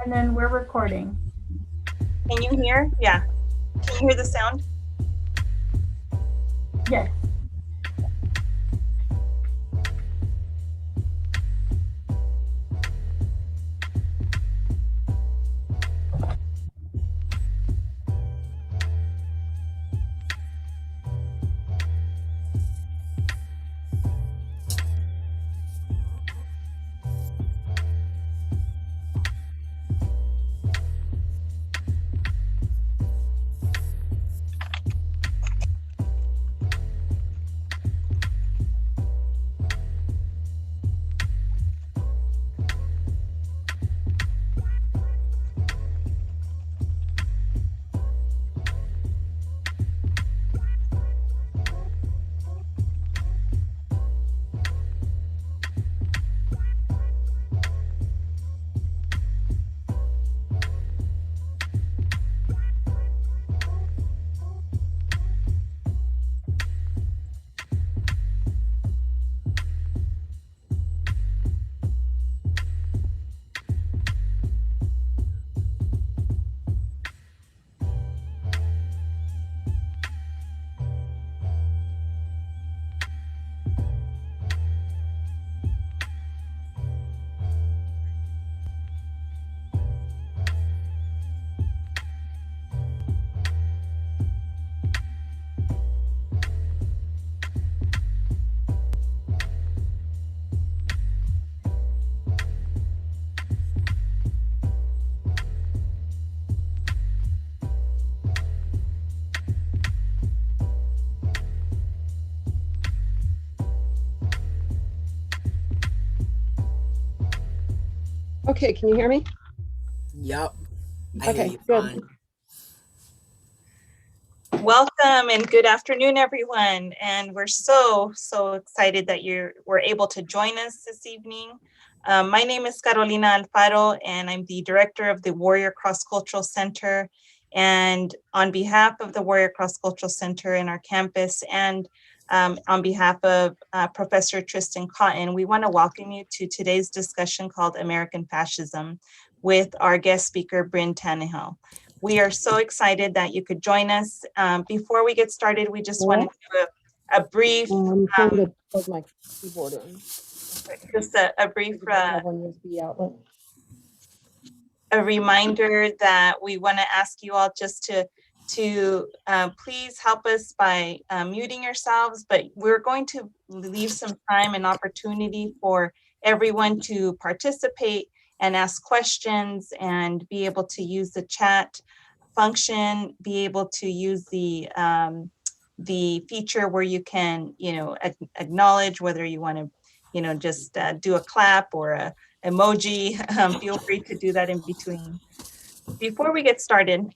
And then we're recording. Can you hear? Yeah. Can you hear the sound? Yes. Okay, can you hear me? Yep. I hear Okay, you good. fine. Welcome and good afternoon, everyone. And we're so excited that we're able to join us this evening. My name is Carolina Alfaro, and I'm the director of the Warrior Cross Cultural Center. And on behalf of the Warrior Cross Cultural Center in our campus, and on behalf of Professor Tristan Cotton, we want to welcome you to today's discussion called American Fascism with our guest speaker, Brynn Tannehill. We are so excited that you could join us. Before we get started, we just want to do a brief, I'm trying to plug my keyboard in. just a brief Have one USB outlet. a reminder that we want to ask you all just to please help us by muting yourselves, but we're going to leave some time and opportunity for everyone to participate and ask questions and be able to use the chat function, be able to use the feature where you can, acknowledge whether you want to, just do a clap or a emoji. Feel free to do that in between. Before we get started,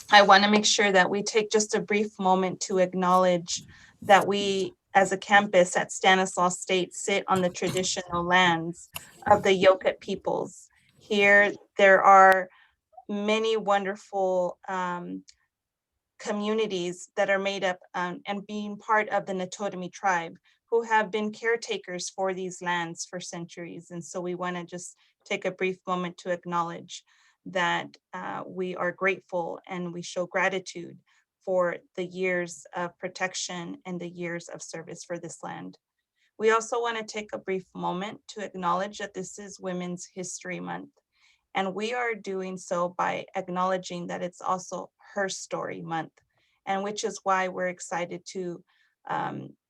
I want to make sure that we take just a brief moment to acknowledge that we, as a campus at Stanislaus State, sit on the traditional lands of the Yokut peoples. Here, there are many wonderful communities that are made up and being part of the Natotomy tribe, who have been caretakers for these lands for centuries. And so we want to just take a brief moment to acknowledge that we are grateful and we show gratitude for the years of protection and the years of service for this land. We also want to take a brief moment to acknowledge that this is Women's History Month. And we are doing so by acknowledging that it's also Her Story Month, and which is why we're excited to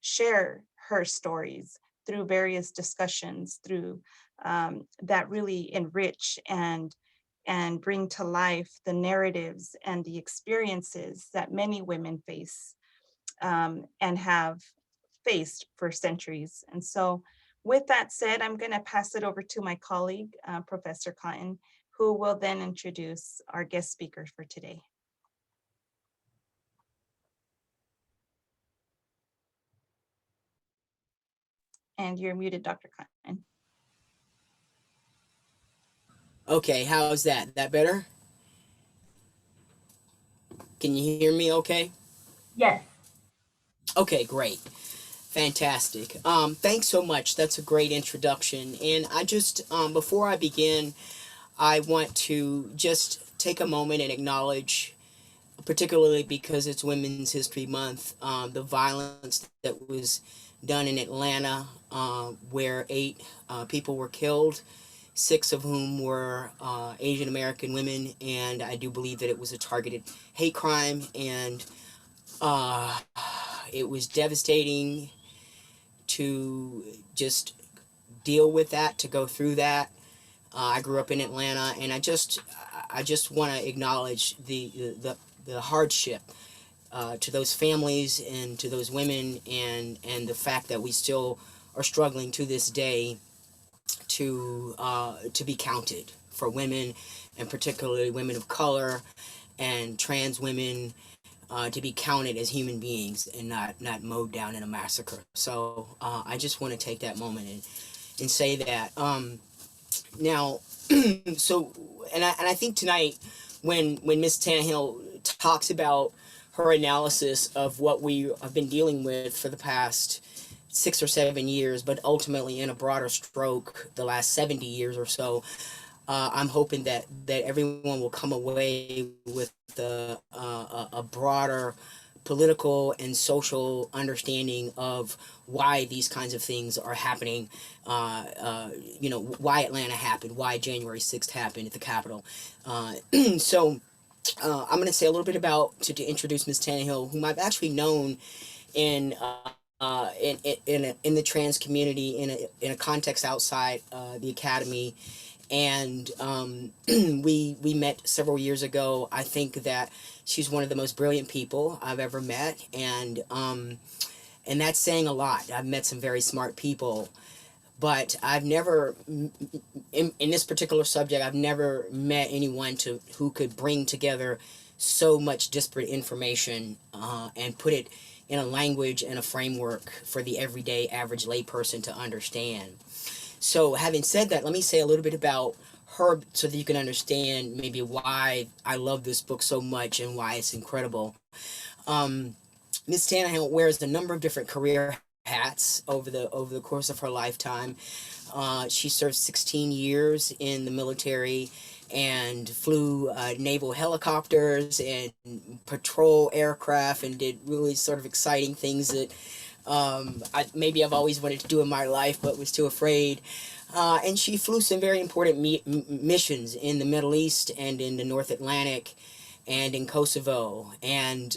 share her stories through various discussions, through that really enrich and bring to life the narratives and the experiences that many women face and have faced for centuries. And so with that said, I'm going to pass it over to my colleague, Professor Cotton, who will then introduce our guest speaker for today. And you're muted, Dr. Cotton. Okay, how's that? That better? Can you hear me okay? Yes. Okay, great. Fantastic. Thanks so much. That's a great introduction. And I just, before I begin, I want to just take a moment and acknowledge, particularly because it's Women's History Month, the violence that was done in Atlanta, where 8 people were killed, 6 of whom were Asian American women, and I do believe that it was a targeted hate crime, and it was devastating to just deal with that, to go through that. I grew up in Atlanta, and I just want to acknowledge the hardship to those families and to those women, and the fact that we still are struggling to this day to be counted for women, and particularly women of color and trans women, to be counted as human beings and not mowed down in a massacre. So I just want to take that moment and say that. Now, so, and I think tonight, when Ms. Tannehill talks about her analysis of what we have been dealing with for the past 6 or 7 years, but ultimately in a broader stroke, the last 70 years or so, I'm hoping that everyone will come away with a broader political and social understanding of why these kinds of things are happening, why Atlanta happened, why January 6th happened at the Capitol. So I'm going to say a little bit about, to introduce Ms. Tannehill, whom I've actually known in the trans community, in a context outside the academy. And we met several years ago. I think that she's one of the most brilliant people I've ever met, and that's saying a lot. I've met some very smart people, but I've never, in this particular subject, I've never met anyone who could bring together so much disparate information and put it in a language and a framework for the everyday average layperson to understand. So having said that, let me say a little bit about her so that you can understand maybe why I love this book so much and why it's incredible. Ms. Tannehill wears a number of different career hats over the course of her lifetime. She served 16 years in the military and flew naval helicopters and patrol aircraft and did really sort of exciting things that I've always wanted to do in my life, but was too afraid. And she flew some very important missions in the Middle East and in the North Atlantic and in Kosovo. And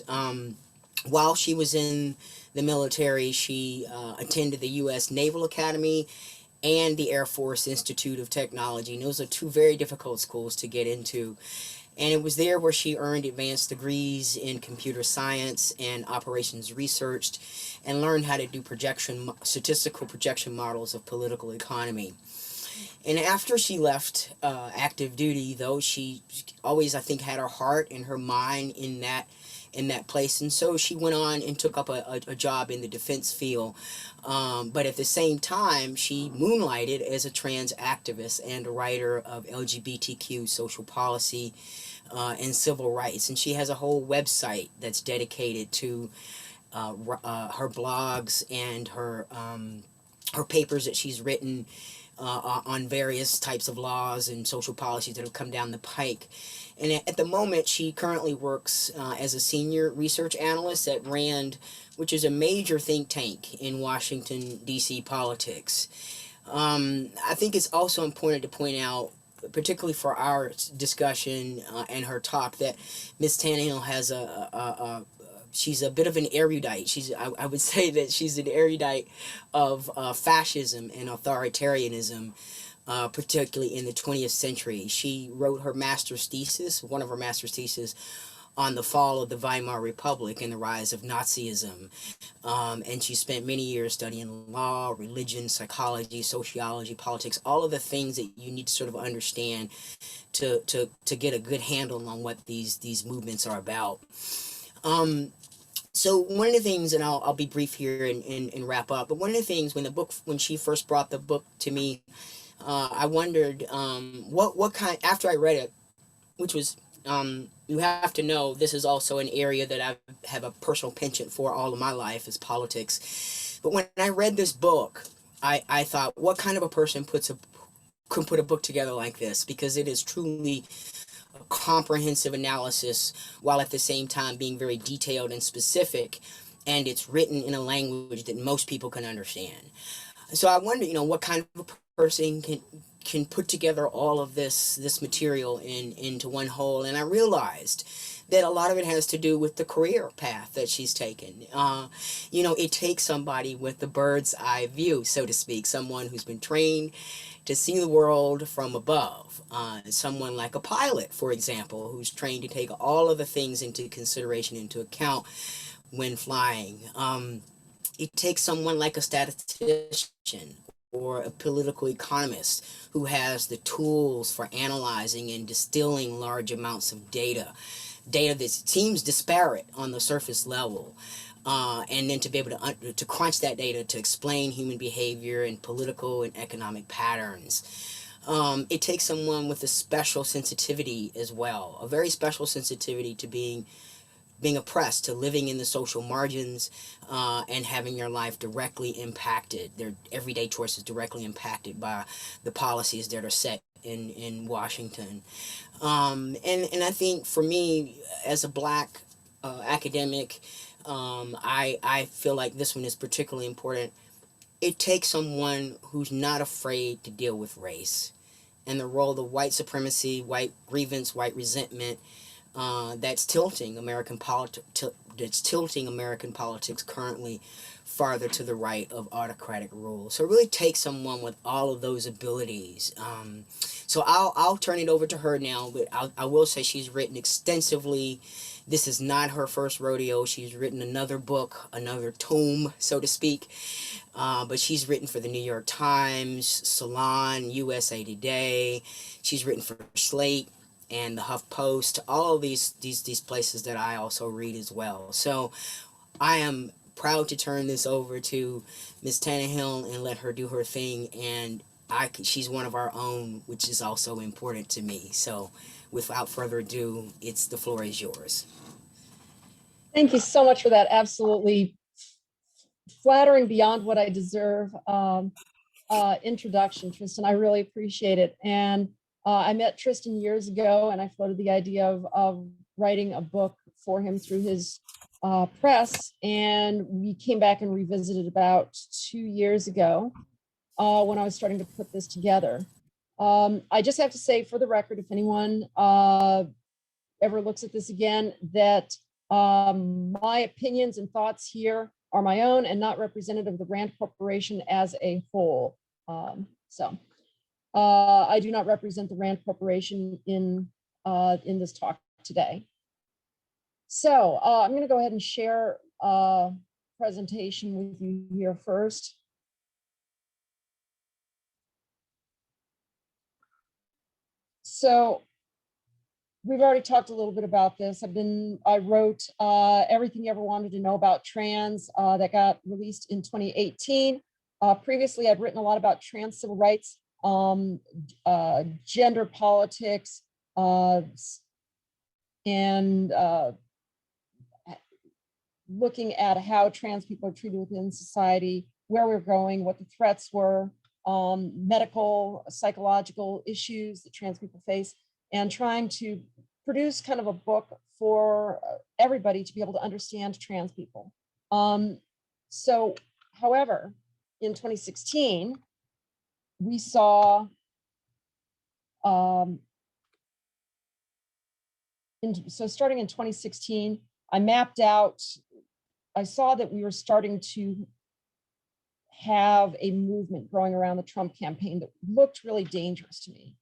while she was in the military, she attended the U.S. Naval Academy and the Air Force Institute of Technology. And those are 2 very difficult schools to get into. And it was there where she earned advanced degrees in computer science and operations research, and learned how to do statistical projection models of political economy. And after she left active duty, though, she always, I think, had her heart and her mind in that place. And so she went on and took up a job in the defense field. But at the same time, she moonlighted as a trans activist and a writer of LGBTQ social policy and civil rights. And she has a whole website that's dedicated to her blogs and her papers that she's written on various types of laws and social policies that have come down the pike. And at the moment, she currently works as a senior research analyst at RAND, which is a major think tank in Washington, D.C. politics. I think it's also important to point out, particularly for our discussion and her talk, that Ms. Tannehill has she's a bit of an erudite. I would say that she's an erudite of fascism and authoritarianism, particularly in the 20th century. She wrote her master's thesis, one of her master's theses, on the fall of the Weimar Republic and the rise of Nazism. And she spent many years studying law, religion, psychology, sociology, politics, all of the things that you need to sort of understand to get a good handle on what these movements are about. So one of the things, and I'll be brief here and wrap up, but one of the things when she first brought the book to me, I wondered what kind, after I read it, which was, you have to know, this is also an area that I have a personal penchant for all of my life, is politics. But when I read this book, I thought, what kind of a person puts can put a book together like this, because it is truly a comprehensive analysis while at the same time being very detailed and specific, and it's written in a language that most people can understand. So I wonder, what kind of a person can put together all of this material into one whole. And I realized that a lot of it has to do with the career path that she's taken. It takes somebody with the bird's eye view, so to speak, someone who's been trained to see the world from above. Someone like a pilot, for example, who's trained to take all of the things into consideration, into account when flying. It takes someone like a statistician or a political economist who has the tools for analyzing and distilling large amounts of data that seems disparate on the surface level, and then to be able to crunch that data to explain human behavior and political and economic patterns. It takes someone with a special sensitivity as well, a very special sensitivity to being oppressed, to living in the social margins, and having your life directly impacted, their everyday choices directly impacted by the policies that are set in Washington. And I think for me, as a Black academic, I feel like this one is particularly important. It takes someone who's not afraid to deal with race and the role of white supremacy, white grievance, white resentment, that's tilting American politics currently farther to the right of autocratic rule. So it really takes someone with all of those abilities. So I'll turn it over to her now, but I will say she's written extensively. This is not her first rodeo. She's written another book, another tome, so to speak. But she's written for the New York Times, Salon, USA Today. She's written for Slate and the HuffPost, all of these places that I also read as well. So I am proud to turn this over to Ms. Tannehill and let her do her thing, and she's one of our own, which is also important to me. So without further ado, the floor is yours. Thank you so much for that absolutely flattering beyond what I deserve introduction, Tristan. I really appreciate it. And I met Tristan years ago, and I floated the idea of writing a book for him through his press. And we came back and revisited about 2 years ago when I was starting to put this together. I just have to say, for the record, if anyone ever looks at this again, that my opinions and thoughts here are my own and not representative of the Rand Corporation as a whole. I do not represent the Rand Corporation in this talk today. So I'm going to go ahead and share a presentation with you here first. So we've already talked a little bit about this. I wrote Everything You Ever Wanted to Know About Trans that got released in 2018. Previously, I'd written a lot about trans civil rights, gender politics, and looking at how trans people are treated within society, where we're going, what the threats were, medical, psychological issues that trans people face, and trying to produce kind of a book for everybody to be able to understand trans people. However, in 2016, we saw starting in 2016, I saw that we were starting to have a movement growing around the Trump campaign that looked really dangerous to me.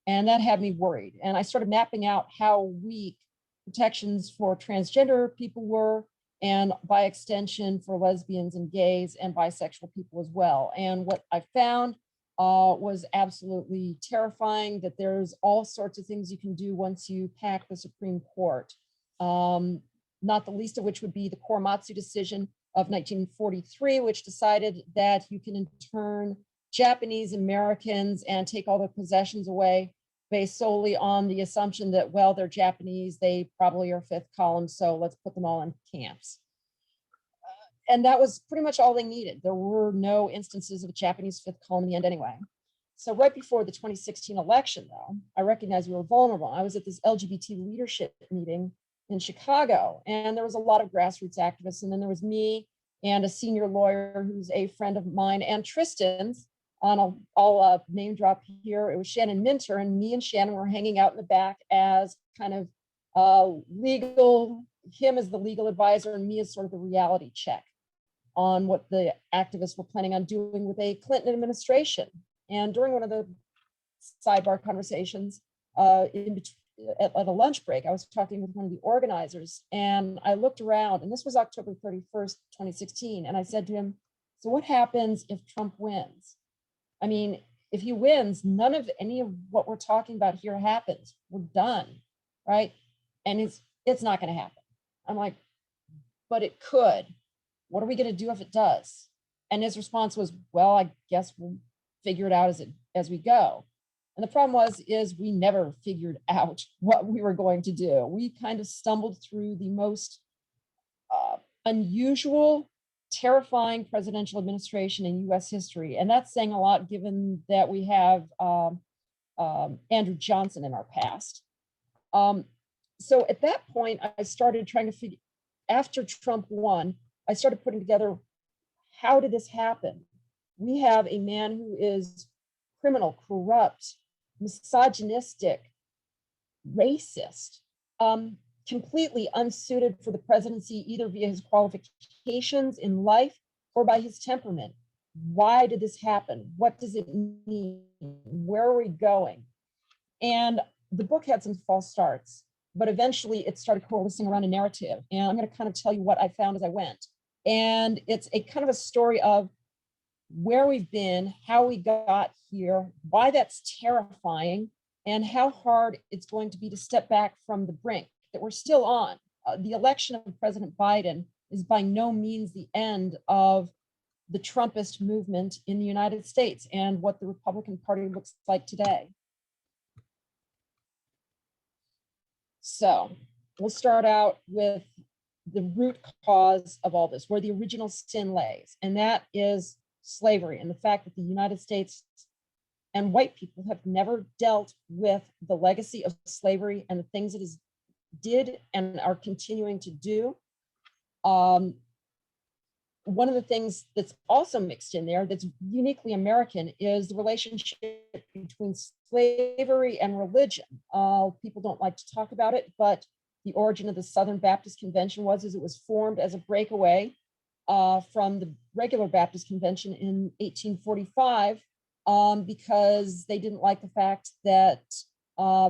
And that had me worried. And I started mapping out how weak protections for transgender people were, and by extension for lesbians and gays and bisexual people as well. And what I found was absolutely terrifying, that there's all sorts of things you can do once you pack the Supreme Court. Not the least of which would be the Korematsu decision of 1943, which decided that you can intern Japanese Americans and take all their possessions away based solely on the assumption that, well, they're Japanese, they probably are fifth column, so let's put them all in camps. And that was pretty much all they needed. There were no instances of a Japanese fifth column in the end anyway. So right before the 2016 election, though, I recognized we were vulnerable. I was at this LGBT leadership meeting in Chicago, and there was a lot of grassroots activists. And then there was me and a senior lawyer who's a friend of mine, and Tristan's. I'll name drop here. It was Shannon Minter, and me and Shannon were hanging out in the back as kind of legal, him as the legal advisor and me as sort of the reality check on what the activists were planning on doing with a Clinton administration. And during one of the sidebar conversations at a lunch break, I was talking with one of the organizers, and I looked around, and this was October 31st, 2016. And I said to him, so what happens if Trump wins? I mean, if he wins, none of any of what we're talking about here happens. We're done, right? And it's not going to happen. I'm like, but it could. What are we going to do if it does? And his response was, well, I guess we'll figure it out as we go. And the problem is we never figured out what we were going to do. We kind of stumbled through the most unusual, terrifying presidential administration in US history. And that's saying a lot given that we have Andrew Johnson in our past. So at that point, I started trying to figure, after Trump won, I started putting together, how did this happen? We have a man who is criminal, corrupt, misogynistic, racist, completely unsuited for the presidency, either via his qualifications in life or by his temperament. Why did this happen? What does it mean? Where are we going? And the book had some false starts, but eventually it started coalescing around a narrative. And I'm going to kind of tell you what I found as I went. And it's a kind of a story of where we've been, how we got here, why that's terrifying, and how hard it's going to be to step back from the brink that we're still on. The election of President Biden is by no means the end of the Trumpist movement in the United States and what the Republican Party looks like today. So we'll start out with the root cause of all this, where the original sin lays, and that is slavery and the fact that the United States and white people have never dealt with the legacy of slavery and the things it did and are continuing to do. One of the things that's also mixed in there that's uniquely American is the relationship between slavery and religion. People don't like to talk about it, but the origin of the Southern Baptist Convention was it was formed as a breakaway from the regular Baptist Convention in 1845 because they didn't like the fact that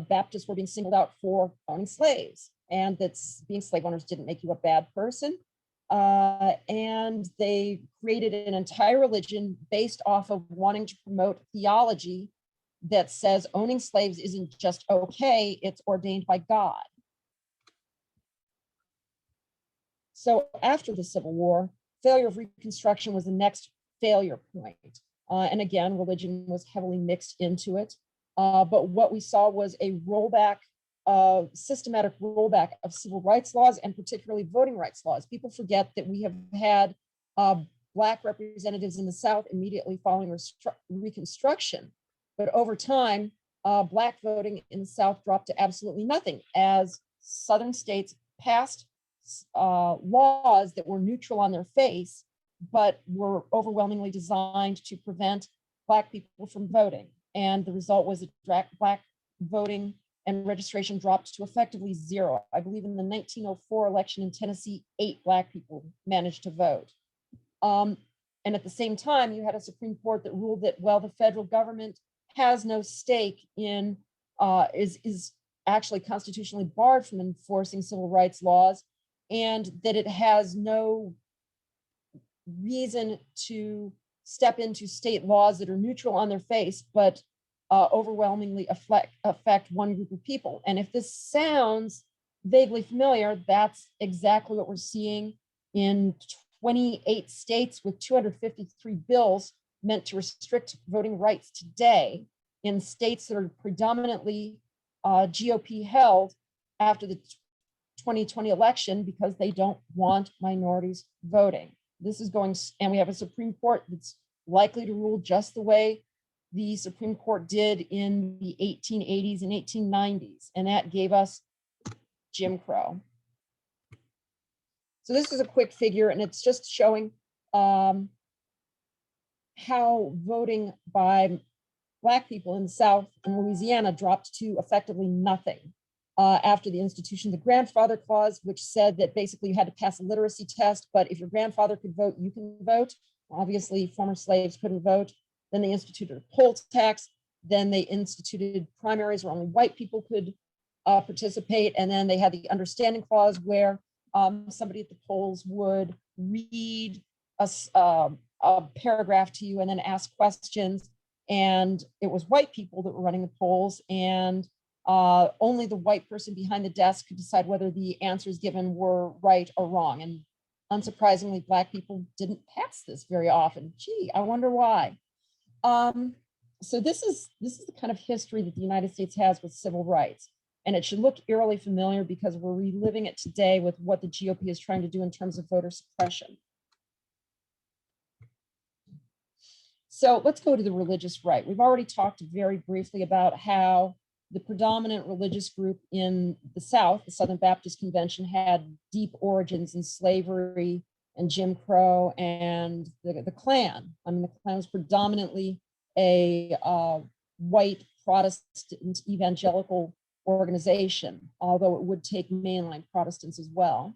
Baptists were being singled out for owning slaves, and that being slave owners didn't make you a bad person. And they created an entire religion based off of wanting to promote theology that says owning slaves isn't just okay, it's ordained by God. So after the Civil War, failure of Reconstruction was the next failure point. And again, religion was heavily mixed into it. But what we saw was a rollback, systematic rollback of civil rights laws and particularly voting rights laws. People forget that we have had Black representatives in the South immediately following Reconstruction. But over time, Black voting in the South dropped to absolutely nothing as Southern states passed laws that were neutral on their face, but were overwhelmingly designed to prevent Black people from voting. And the result was that Black voting and registration dropped to effectively zero. I believe in the 1904 election in Tennessee, 8 Black people managed to vote. And at the same time, you had a Supreme Court that ruled that, well, the federal government has no stake in, is actually constitutionally barred from enforcing civil rights laws, and that it has no reason to step into state laws that are neutral on their face, but overwhelmingly affect one group of people. And if this sounds vaguely familiar, that's exactly what we're seeing in 28 states with 253 bills meant to restrict voting rights today, in states that are predominantly GOP held after the 2020 election because they don't want minorities voting. This is going, and we have a Supreme Court that's likely to rule just the way the Supreme Court did in the 1880s and 1890s, and that gave us Jim Crow. So this is a quick figure, and it's just showing how voting by Black people in the South and Louisiana dropped to effectively nothing after the institution of the grandfather clause, which said that basically you had to pass a literacy test, but if your grandfather could vote, you can vote. Obviously, former slaves couldn't vote. Then they instituted a poll tax. Then they instituted primaries where only white people could participate. And then they had the understanding clause where somebody at the polls would read a paragraph to you and then ask questions. And it was white people that were running the polls, and only the white person behind the desk could decide whether the answers given were right or wrong. And unsurprisingly, Black people didn't pass this very often. Gee, I wonder why. So this is the kind of history that the United States has with civil rights. And it should look eerily familiar because we're reliving it today with what the GOP is trying to do in terms of voter suppression. So let's go to the religious right. We've already talked very briefly about how the predominant religious group in the South, the Southern Baptist Convention, had deep origins in slavery and Jim Crow and the Klan. I mean, the Klan was predominantly a white Protestant evangelical organization, although it would take mainline Protestants as well.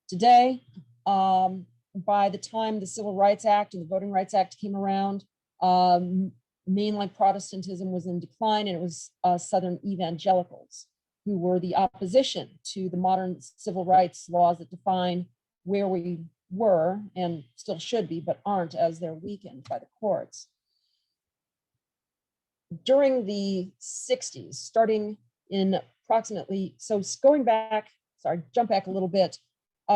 Today, by the time the Civil Rights Act and the Voting Rights Act came around, mainline Protestantism was in decline, and it was Southern evangelicals who were the opposition to the modern civil rights laws that define where we were and still should be, but aren't, as they're weakened by the courts. During the 60s, starting in approximately, so going back, sorry, jump back a little bit,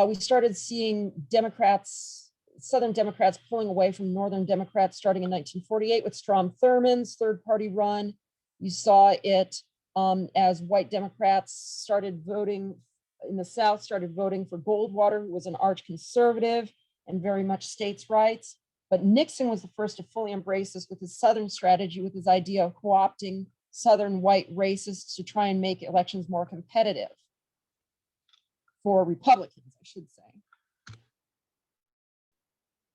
we started seeing Democrats, Southern Democrats pulling away from Northern Democrats starting in 1948 with Strom Thurmond's third party run. You saw it as white Democrats started voting in the South, started voting for Goldwater, who was an arch conservative and very much states' rights. But Nixon was the first to fully embrace this with his Southern strategy, with his idea of co-opting Southern white racists to try and make elections more competitive for Republicans, I should say.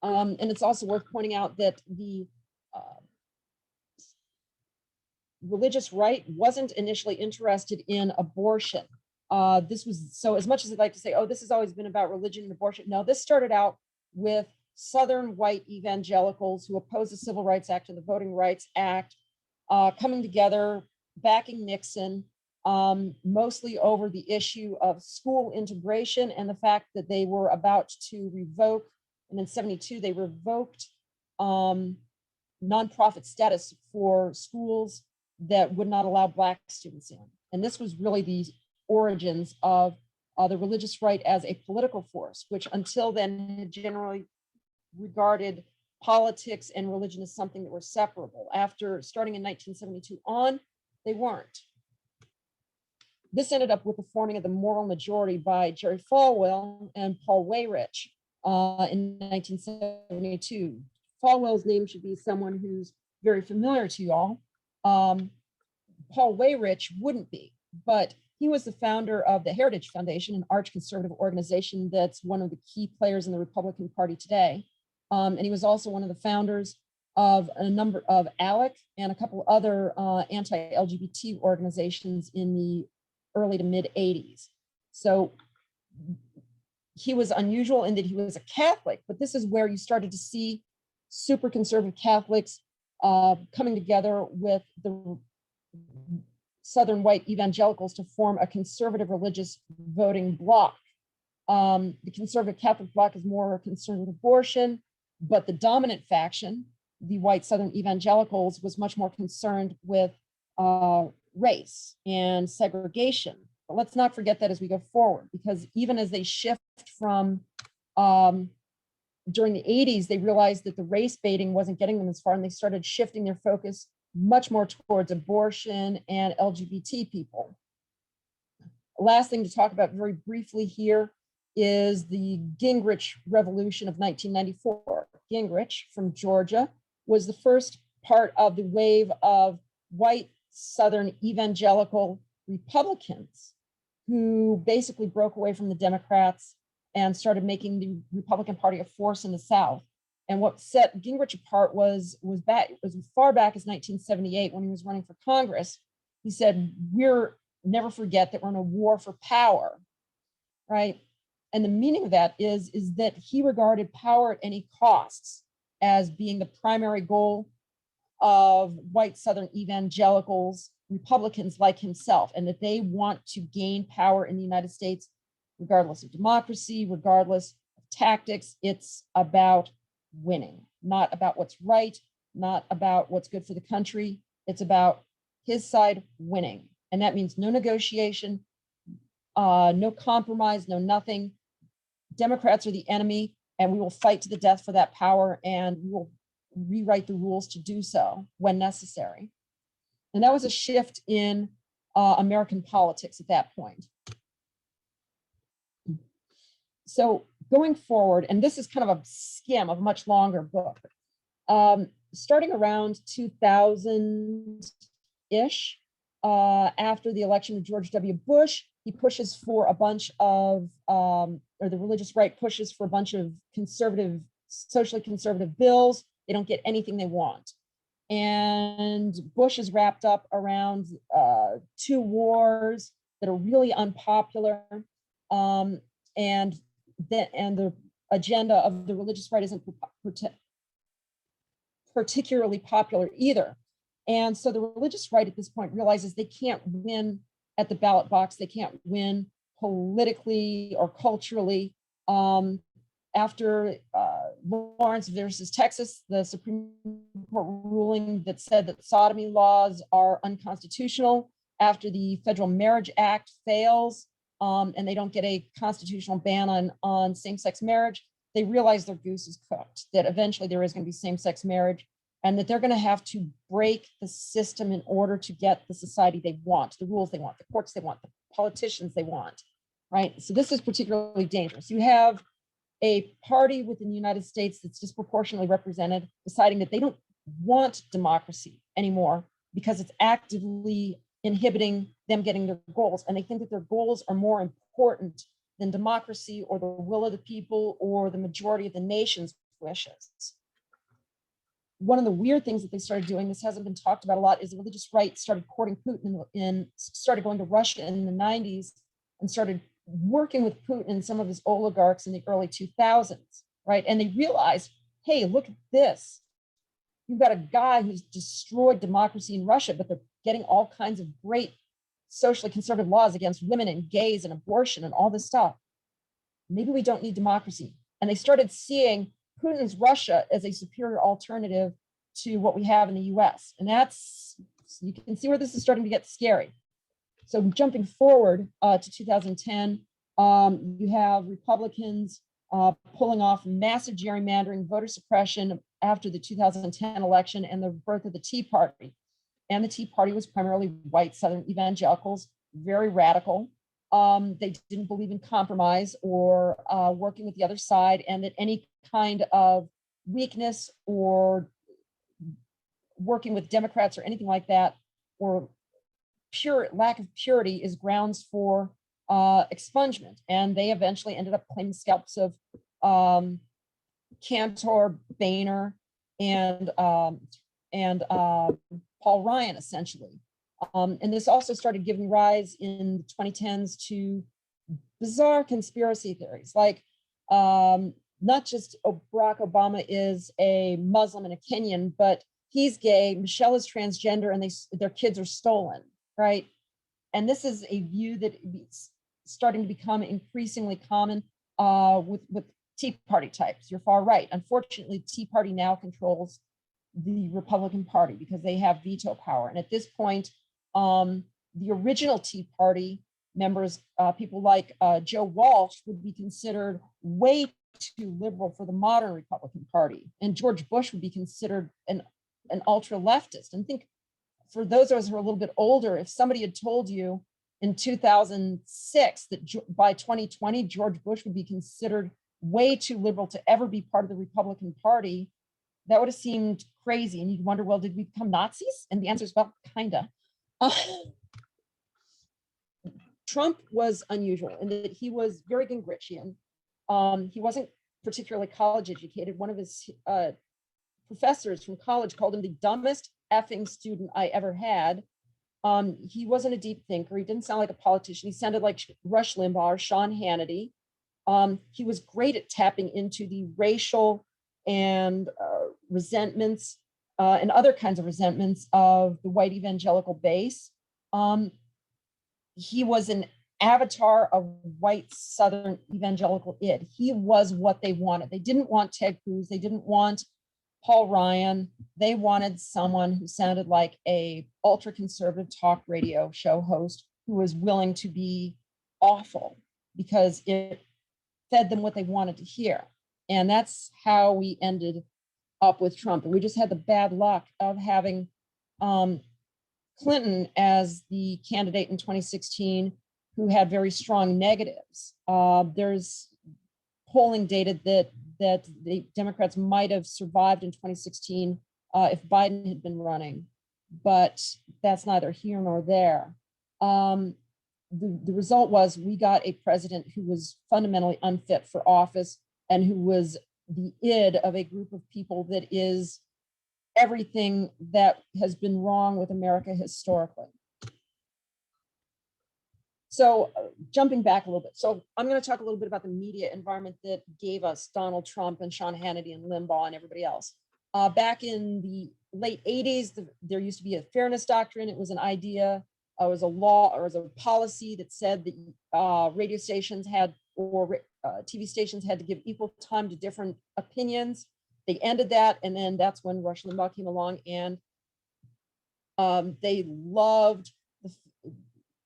And it's also worth pointing out that the religious right wasn't initially interested in abortion. This was, so as much as I'd like to say, oh, this has always been about religion and abortion. No, this started out with Southern white evangelicals who opposed the Civil Rights Act and the Voting Rights Act, coming together, backing Nixon, mostly over the issue of school integration and the fact that they were about to revoke, and in 72, they revoked nonprofit status for schools that would not allow Black students in. And this was really the origins of the religious right as a political force, which until then had generally regarded politics and religion as something that were separable. After starting in 1972 on, they weren't. This ended up with the forming of the Moral Majority by Jerry Falwell and Paul Weyrich in 1972. Falwell's name should be someone who's very familiar to you all. Paul Weyrich wouldn't be, but he was the founder of the Heritage Foundation, an arch conservative organization that's one of the key players in the Republican Party today. And he was also one of the founders of a number of ALEC and a couple other anti-LGBT organizations in the early to mid 80s. So he was unusual in that he was a Catholic, but this is where you started to see super conservative Catholics coming together with the Southern white evangelicals to form a conservative religious voting bloc. The conservative Catholic bloc is more concerned with abortion, but the dominant faction, the white Southern evangelicals, was much more concerned with race and segregation. But let's not forget that as we go forward, because even as they shift from during the 80s, they realized that the race baiting wasn't getting them as far, and they started shifting their focus much more towards abortion and LGBT people. Last thing to talk about very briefly here is the Gingrich Revolution of 1994. Gingrich from Georgia was the first part of the wave of white Southern evangelical Republicans who basically broke away from the Democrats and started making the Republican Party a force in the South. And what set Gingrich apart was as far back as 1978 when he was running for Congress. He said, never forget that we're in a war for power, right? And the meaning of that is that he regarded power at any costs as being the primary goal of white Southern evangelicals, Republicans like himself, and that they want to gain power in the United States, regardless of democracy, regardless of tactics. It's about winning, not about what's right, not about what's good for the country. It's about his side winning. And that means no negotiation, no compromise, no nothing. Democrats are the enemy, and we will fight to the death for that power, and we will rewrite the rules to do so when necessary. And that was a shift in American politics at that point. So going forward, and this is kind of a skim of a much longer book, starting around 2000-ish, after the election of George W. Bush, he pushes for a bunch of, or the religious right pushes for a bunch of conservative, socially conservative bills. They don't get anything they want. And Bush is wrapped up around 2 wars that are really unpopular. And the agenda of the religious right isn't particularly popular either. And so the religious right at this point realizes they can't win at the ballot box. They can't win politically or culturally. After Lawrence versus Texas, the Supreme Court ruling that said that sodomy laws are unconstitutional, after the Federal Marriage Act fails, and they don't get a constitutional ban on same-sex marriage, they realize their goose is cooked, that eventually there is going to be same-sex marriage, and that they're going to have to break the system in order to get the society they want, the rules they want, the courts they want, the politicians they want, right? So this is particularly dangerous. You have a party within the United States that's disproportionately represented deciding that they don't want democracy anymore because it's actively inhibiting them getting their goals. And they think that their goals are more important than democracy or the will of the people or the majority of the nation's wishes. One of the weird things that they started doing, this hasn't been talked about a lot, is the religious right started courting Putin started going to Russia in the 90s and started working with Putin and some of his oligarchs in the early 2000s, right? And they realized, hey, look at this. You've got a guy who's destroyed democracy in Russia, but they're getting all kinds of great socially conservative laws against women and gays and abortion and all this stuff. Maybe we don't need democracy. And they started seeing Putin's Russia as a superior alternative to what we have in the US. And that's, you can see where this is starting to get scary. So jumping forward to 2010, you have Republicans pulling off massive gerrymandering, voter suppression after the 2010 election and the birth of the Tea Party. And the Tea Party was primarily white Southern evangelicals, very radical. They didn't believe in compromise or working with the other side, and that any kind of weakness or working with Democrats or anything like that, or lack of purity, is grounds for expungement. And they eventually ended up claiming scalps of Cantor, Boehner, and Paul Ryan, essentially. And this also started giving rise in the 2010s to bizarre conspiracy theories, like not just Barack Obama is a Muslim and a Kenyan, but he's gay, Michelle is transgender, and their kids are stolen, right? And this is a view that is starting to become increasingly common with Tea Party types, your far right. Unfortunately, Tea Party now controls the Republican Party because they have veto power. And at this point, the original Tea Party members, people like Joe Walsh, would be considered way too liberal for the modern Republican Party. And George Bush would be considered an ultra leftist. And think, for those of us who are a little bit older, if somebody had told you in 2006 that by 2020, George Bush would be considered way too liberal to ever be part of the Republican Party, that would have seemed crazy. And you'd wonder, well, did we become Nazis? And the answer is, well, kinda. Trump was unusual in that he was very Gingrichian. He wasn't particularly college educated. One of his professors from college called him the dumbest effing student I ever had. He wasn't a deep thinker. He didn't sound like a politician. He sounded like Rush Limbaugh or Sean Hannity. He was great at tapping into the racial and resentments and other kinds of resentments of the white evangelical base. He was an avatar of white Southern evangelical id. He was what they wanted. They didn't want Ted Cruz. They didn't want Paul Ryan. They wanted someone who sounded like a ultra conservative talk radio show host who was willing to be awful because it fed them what they wanted to hear. And that's how we ended up with Trump. And we just had the bad luck of having Clinton as the candidate in 2016 who had very strong negatives. There's polling data that the Democrats might have survived in 2016 if Biden had been running, but that's neither here nor there. The result was we got a president who was fundamentally unfit for office and who was the id of a group of people that is everything that has been wrong with America historically. So jumping back a little bit. So I'm going to talk a little bit about the media environment that gave us Donald Trump and Sean Hannity and Limbaugh and everybody else. Back in the late 80s, there used to be a fairness doctrine. It was an idea, it was a law, or it was a policy that said that radio stations had, or TV stations had to give equal time to different opinions. They ended that, and then that's when Rush Limbaugh came along, and they loved,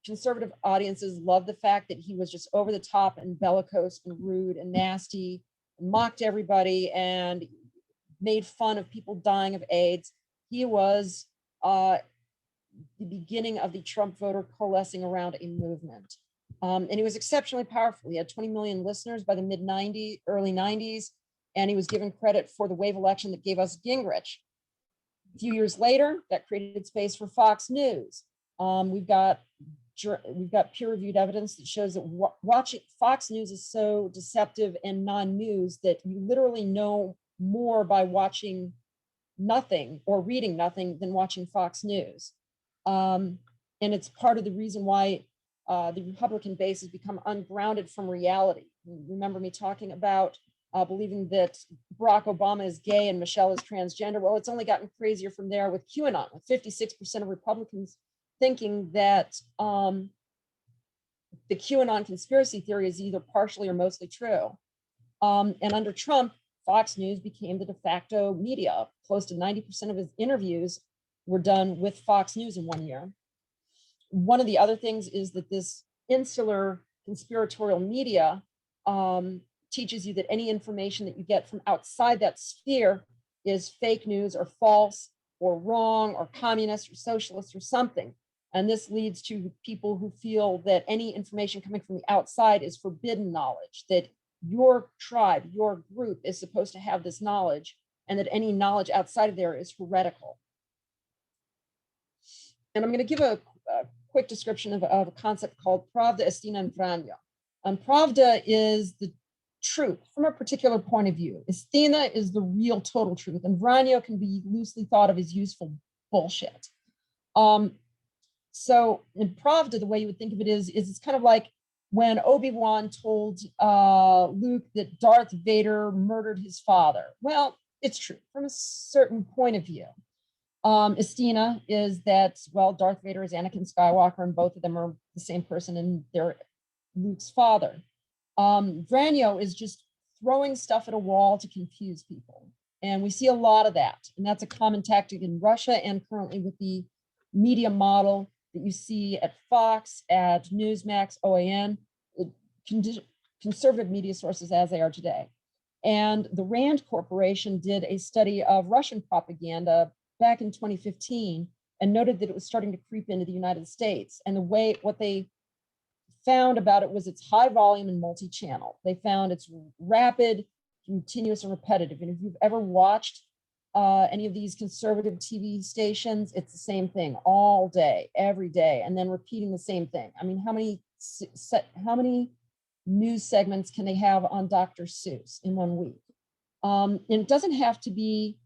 conservative audiences loved the fact that he was just over the top and bellicose and rude and nasty, and mocked everybody and made fun of people dying of AIDS. He was the beginning of the Trump voter coalescing around a movement. And he was exceptionally powerful. He had 20 million listeners by the early 90s, and he was given credit for the wave election that gave us Gingrich. A few years later, that created space for Fox News. We've got peer-reviewed evidence that shows that watching Fox News is so deceptive and non-news that you literally know more by watching nothing or reading nothing than watching Fox News. And it's part of the reason why the Republican base has become ungrounded from reality. You remember me talking about believing that Barack Obama is gay and Michelle is transgender. Well, it's only gotten crazier from there with QAnon, with 56% of Republicans thinking that the QAnon conspiracy theory is either partially or mostly true. And under Trump, Fox News became the de facto media. Close to 90% of his interviews were done with Fox News in 1 year. One of the other things is that this insular conspiratorial media teaches you that any information that you get from outside that sphere is fake news or false or wrong or communist or socialist or something. And this leads to people who feel that any information coming from the outside is forbidden knowledge, that your tribe, your group is supposed to have this knowledge, and that any knowledge outside of there is heretical. And I'm going to give a quick description of a concept called Pravda, Istina, and Vranya. Pravda is the truth from a particular point of view. Istina is the real total truth, and Vranya can be loosely thought of as useful bullshit. So in Pravda, the way you would think of it is it's kind of like when Obi-Wan told Luke that Darth Vader murdered his father. Well, it's true from a certain point of view. Istina is that, well, Darth Vader is Anakin Skywalker, and both of them are the same person, and they're Luke's father. Vranyo is just throwing stuff at a wall to confuse people. And we see a lot of that. And that's a common tactic in Russia and currently with the media model that you see at Fox, at Newsmax, OAN, conservative media sources as they are today. And the Rand Corporation did a study of Russian propaganda back in 2015 and noted that it was starting to creep into the United States. And what they found about it was it's high volume and multi-channel. They found it's rapid, continuous, and repetitive. And if you've ever watched any of these conservative TV stations, it's the same thing all day, every day, and then repeating the same thing. I mean, how many news segments can they have on Dr. Seuss in 1 week? And it doesn't have to be,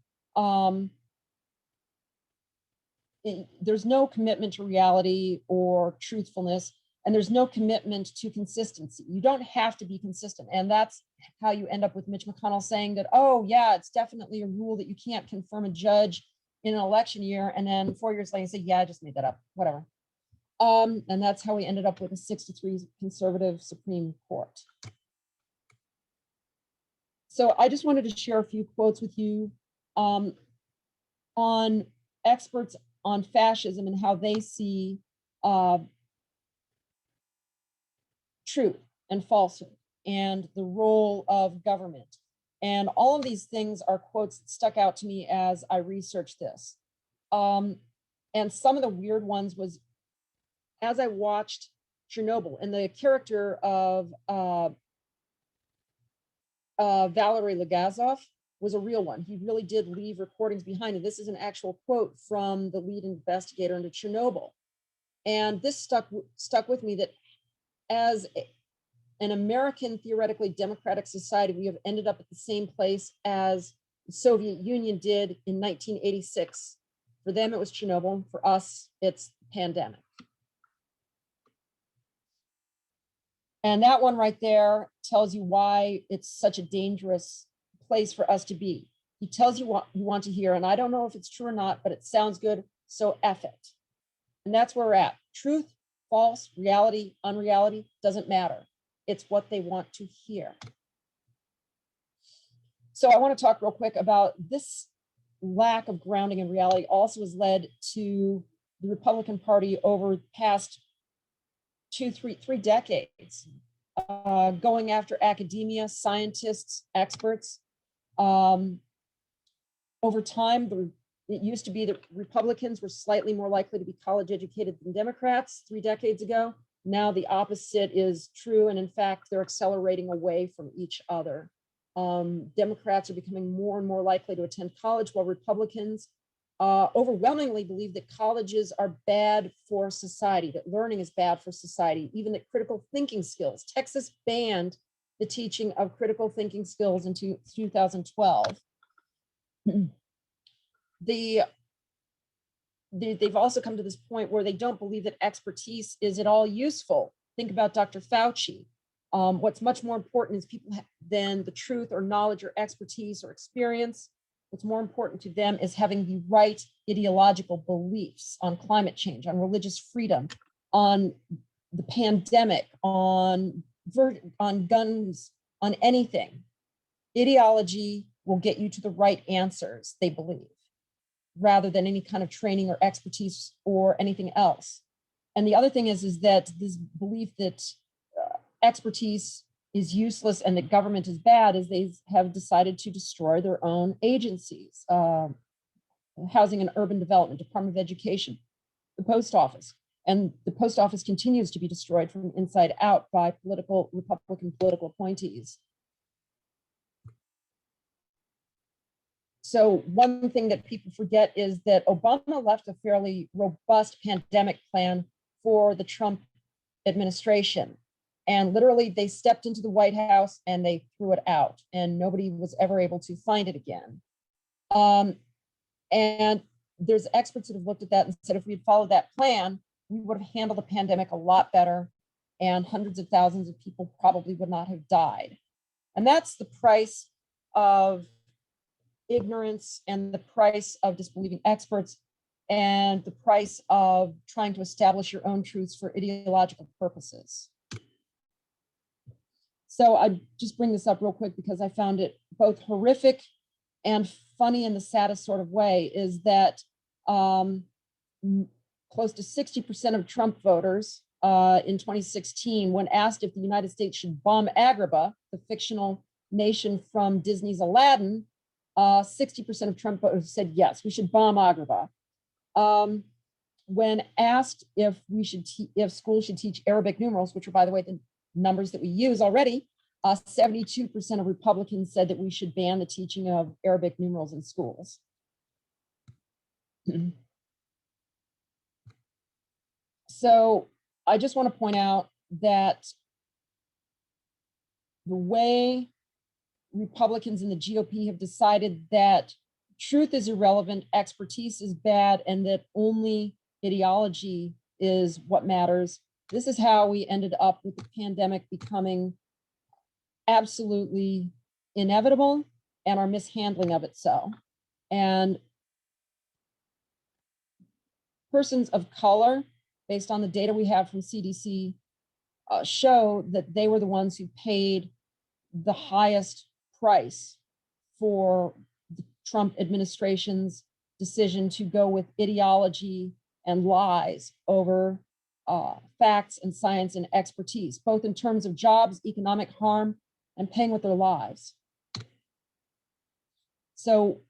there's no commitment to reality or truthfulness, and there's no commitment to consistency. You don't have to be consistent. And that's how you end up with Mitch McConnell saying that, oh yeah, it's definitely a rule that you can't confirm a judge in an election year. And then 4 years later, you say, yeah, I just made that up, whatever. And that's how we ended up with a 6-3 conservative Supreme Court. So I just wanted to share a few quotes with you on experts on fascism and how they see truth and falsehood and the role of government. And all of these things are quotes that stuck out to me as I researched this. And some of the weird ones was, as I watched Chernobyl, and the character of Valery Legazov was a real one. He really did leave recordings behind. And this is an actual quote from the lead investigator into Chernobyl. And this stuck with me, that as an American theoretically democratic society, we have ended up at the same place as the Soviet Union did in 1986. For them, it was Chernobyl. For us, it's pandemic. And that one right there tells you why it's such a dangerous place for us to be. He tells you what you want to hear, and I don't know if it's true or not, but it sounds good, so F it. And that's where we're at. Truth, false, reality, unreality, doesn't matter. It's what they want to hear. So I want to talk real quick about this lack of grounding in reality also has led to the Republican Party over the past three decades, going after academia, scientists, experts. Over time, it used to be that Republicans were slightly more likely to be college educated than Democrats 3 decades ago. Now the opposite is true. And in fact, they're accelerating away from each other. Democrats are becoming more and more likely to attend college, while Republicans overwhelmingly believe that colleges are bad for society, that learning is bad for society, even that critical thinking skills. Texas banned the teaching of critical thinking skills in 2012. They've also come to this point where they don't believe that expertise is at all useful. Think about Dr. Fauci. What's much more important is people than the truth or knowledge or expertise or experience. What's more important to them is having the right ideological beliefs on climate change, on religious freedom, on the pandemic, on guns, on anything. Ideology will get you to the right answers, they believe, rather than any kind of training or expertise or anything else. And the other thing is that this belief that expertise is useless and that government is bad is they have decided to destroy their own agencies, Housing and Urban Development, Department of Education, the Post Office. And the Post Office continues to be destroyed from inside out by Republican political appointees. So one thing that people forget is that Obama left a fairly robust pandemic plan for the Trump administration. And literally they stepped into the White House and they threw it out and nobody was ever able to find it again. And there's experts that have looked at that and said, if we had followed that plan, we would have handled the pandemic a lot better and hundreds of thousands of people probably would not have died. And that's the price of ignorance and the price of disbelieving experts and the price of trying to establish your own truths for ideological purposes. So I just bring this up real quick because I found it both horrific and funny in the saddest sort of way, is that close to 60% of Trump voters in 2016, when asked if the United States should bomb Agrabah, the fictional nation from Disney's Aladdin, 60% of Trump voters said, yes, we should bomb Agrabah. When asked if schools should teach Arabic numerals, which are, by the way, the numbers that we use already, 72% of Republicans said that we should ban the teaching of Arabic numerals in schools. So I just want to point out that the way Republicans in the GOP have decided that truth is irrelevant, expertise is bad, and that only ideology is what matters. This is how we ended up with the pandemic becoming absolutely inevitable and our mishandling of it so. And persons of color, based on the data we have from CDC, show that they were the ones who paid the highest price for the Trump administration's decision to go with ideology and lies over facts and science and expertise, both in terms of jobs, economic harm, and paying with their lives. So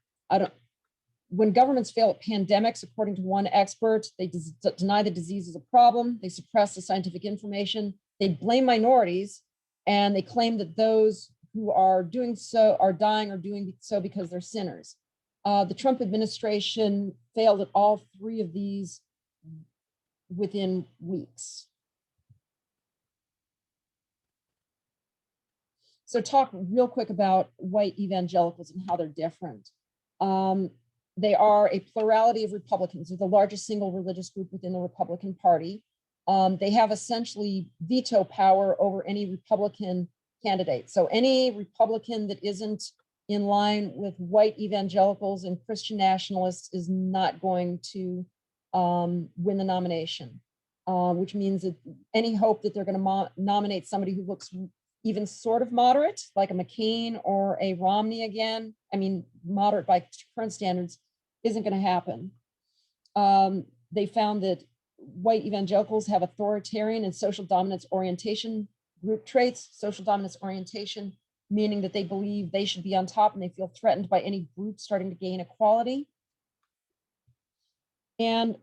when governments fail at pandemics, according to one expert, they deny the disease is a problem, they suppress the scientific information, they blame minorities, and they claim that those who are doing so are dying or doing so because they're sinners. The Trump administration failed at all three of these within weeks. So talk real quick about white evangelicals and how they're different. They are a plurality of Republicans. They're the largest single religious group within the Republican Party. They have essentially veto power over any Republican candidate. So any Republican that isn't in line with white evangelicals and Christian nationalists is not going to win the nomination, which means that any hope that they're going to nominate somebody who looks even sort of moderate, like a McCain or a Romney again, I mean, moderate by current standards, isn't going to happen. They found that white evangelicals have authoritarian and social dominance orientation group traits. Social dominance orientation, meaning that they believe they should be on top and they feel threatened by any group starting to gain equality. And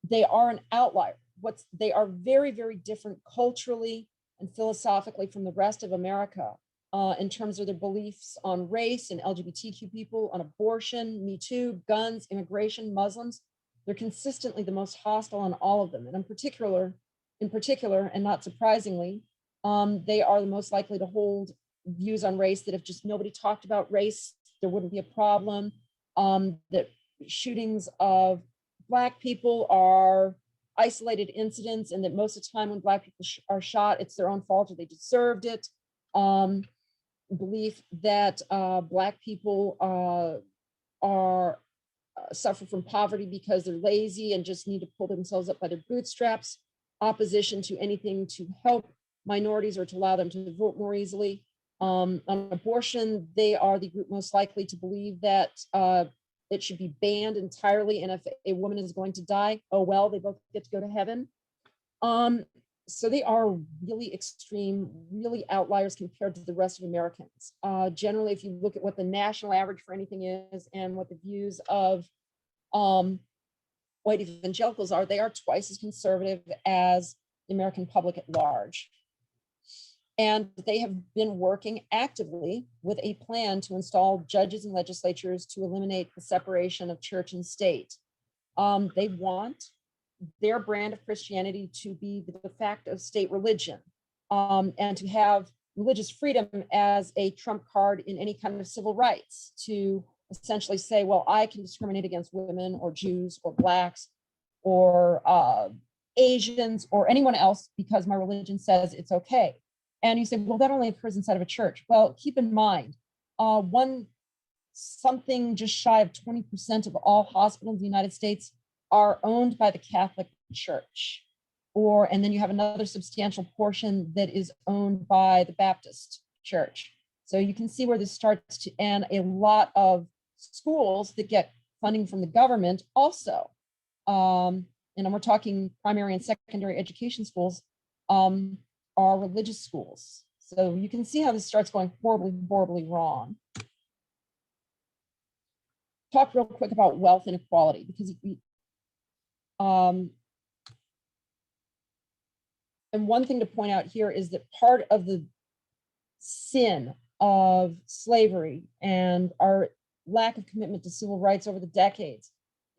they are an outlier. They are very, very different culturally and philosophically from the rest of America in terms of their beliefs on race and LGBTQ people, on abortion, Me Too, guns, immigration, Muslims. They're consistently the most hostile on all of them. And in particular, and not surprisingly, they are the most likely to hold views on race that if just nobody talked about race, there wouldn't be a problem, that shootings of Black people are isolated incidents, and that most of the time when Black people are shot, it's their own fault or they deserved it. Belief that Black people suffer from poverty because they're lazy and just need to pull themselves up by their bootstraps. Opposition to anything to help minorities or to allow them to vote more easily. On abortion, they are the group most likely to believe that it should be banned entirely. And if a woman is going to die, oh well, they both get to go to heaven. So they are really extreme, really outliers compared to the rest of Americans. Generally, if you look at what the national average for anything is and what the views of white evangelicals are, they are twice as conservative as the American public at large. And they have been working actively with a plan to install judges and legislatures to eliminate the separation of church and state. They want their brand of Christianity to be the de facto state religion, and to have religious freedom as a trump card in any kind of civil rights, to essentially say, well, I can discriminate against women or Jews or Blacks or Asians or anyone else because my religion says it's okay. And you say, well, that only occurs inside of a church. Well, keep in mind, something just shy of 20% of all hospitals in the United States are owned by the Catholic Church. And then you have another substantial portion that is owned by the Baptist Church. So you can see where this starts to, and a lot of schools that get funding from the government also, and we're talking primary and secondary education schools, are religious schools. So you can see how this starts going horribly, horribly wrong. Talk real quick about wealth inequality, because and one thing to point out here is that part of the sin of slavery and our lack of commitment to civil rights over the decades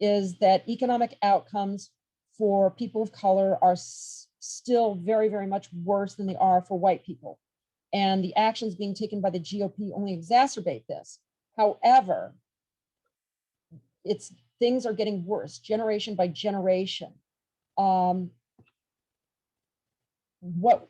is that economic outcomes for people of color are still very, very much worse than they are for white people. And the actions being taken by the GOP only exacerbate this. However, things are getting worse generation by generation. What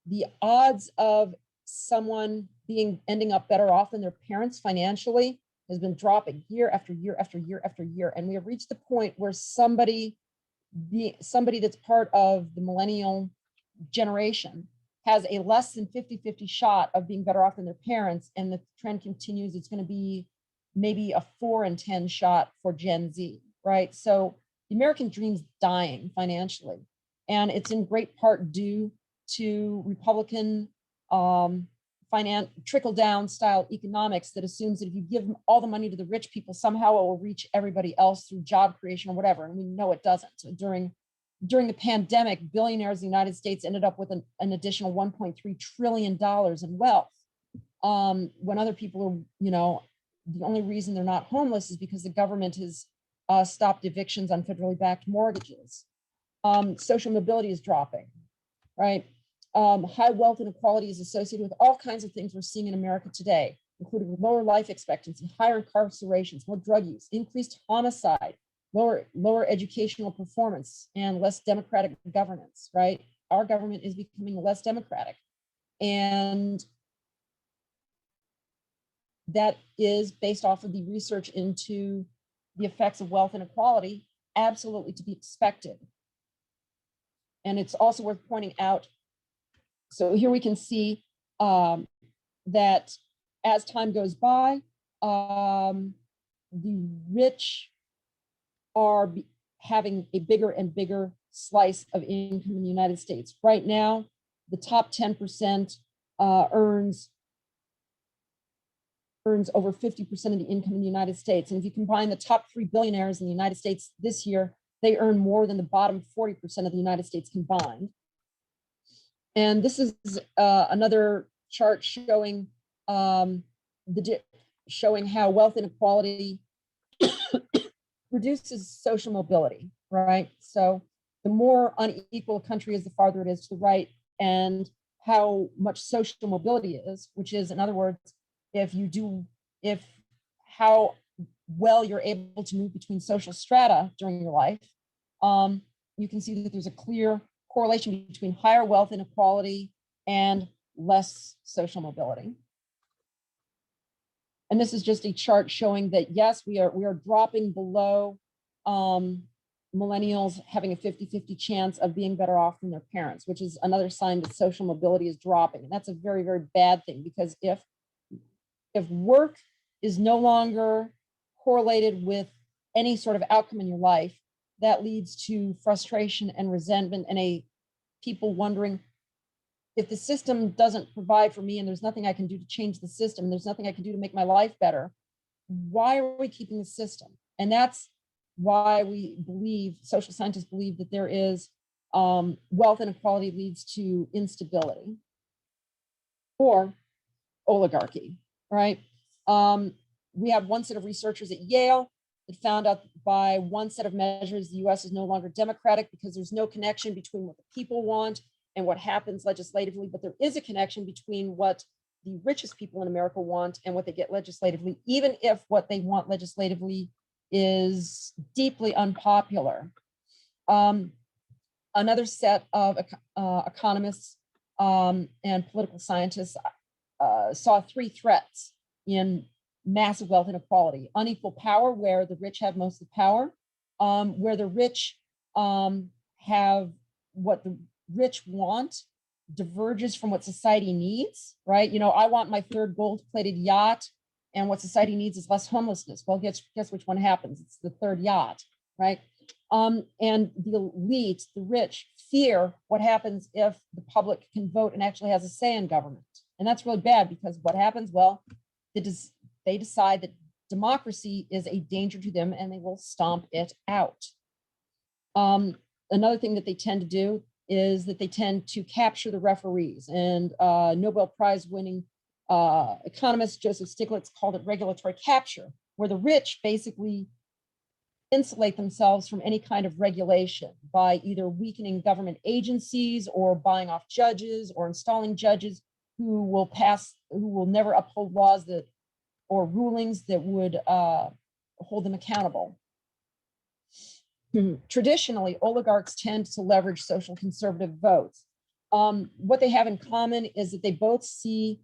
the odds of someone ending up better off than their parents financially has been dropping year after year after year after year. And we have reached the point where somebody that's part of the millennial generation has a less than 50-50 shot of being better off than their parents. And the trend continues. It's going to be maybe a 4 in 10 shot for Gen Z, right? So the American dream's dying financially. And it's in great part due to Republican trickle-down style economics that assumes that if you give all the money to the rich people, somehow it will reach everybody else through job creation or whatever. And we know it doesn't. So during the pandemic, billionaires in the United States ended up with an additional $1.3 trillion in wealth. When other people are, the only reason they're not homeless is because the government has stopped evictions on federally backed mortgages. Social mobility is dropping, right? High wealth inequality is associated with all kinds of things we're seeing in America today, including lower life expectancy, higher incarcerations, more drug use, increased homicide, lower educational performance, and less democratic governance, right? Our government is becoming less democratic. And that is based off of the research into the effects of wealth inequality, absolutely to be expected. And it's also worth pointing out, so here we can see that as time goes by, the rich are having a bigger and bigger slice of income in the United States. Right now, the top 10% earns over 50% of the income in the United States. And if you combine the top 3 billionaires in the United States this year, they earn more than the bottom 40% of the United States combined. And this is another chart showing showing how wealth inequality reduces social mobility, right? So the more unequal a country is, the farther it is to the right, and how much social mobility is, which is, in other words, how well you're able to move between social strata during your life, you can see that there's a clear correlation between higher wealth inequality and less social mobility. And this is just a chart showing that, yes, we are dropping below millennials having a 50-50 chance of being better off than their parents, which is another sign that social mobility is dropping. And that's a very, very bad thing, because if work is no longer correlated with any sort of outcome in your life, that leads to frustration and resentment and people wondering, if the system doesn't provide for me and there's nothing I can do to change the system, and there's nothing I can do to make my life better, why are we keeping the system? And that's why we believe, social scientists believe, that there is wealth inequality leads to instability or oligarchy, right? We have one set of researchers at Yale that found out by one set of measures, the US is no longer democratic because there's no connection between what the people want and what happens legislatively, but there is a connection between what the richest people in America want and what they get legislatively, even if what they want legislatively is deeply unpopular. Another set of economists and political scientists saw 3 threats in massive wealth inequality: unequal power, where the rich have most of the power, where the rich have what the rich want diverges from what society needs, right? I want my 3rd gold-plated yacht, and what society needs is less homelessness. Well, guess which one happens? It's the 3rd yacht, right? And the elite, the rich, fear what happens if the public can vote and actually has a say in government. And that's really bad, because what happens? Well, they decide that democracy is a danger to them, and they will stomp it out. Another thing that they tend to do is that they tend to capture the referees. And Nobel Prize winning economist Joseph Stiglitz called it regulatory capture, where the rich basically insulate themselves from any kind of regulation by either weakening government agencies or buying off judges or installing judges who will never uphold laws that or rulings that would hold them accountable. Traditionally, oligarchs tend to leverage social conservative votes. What they have in common is that they both see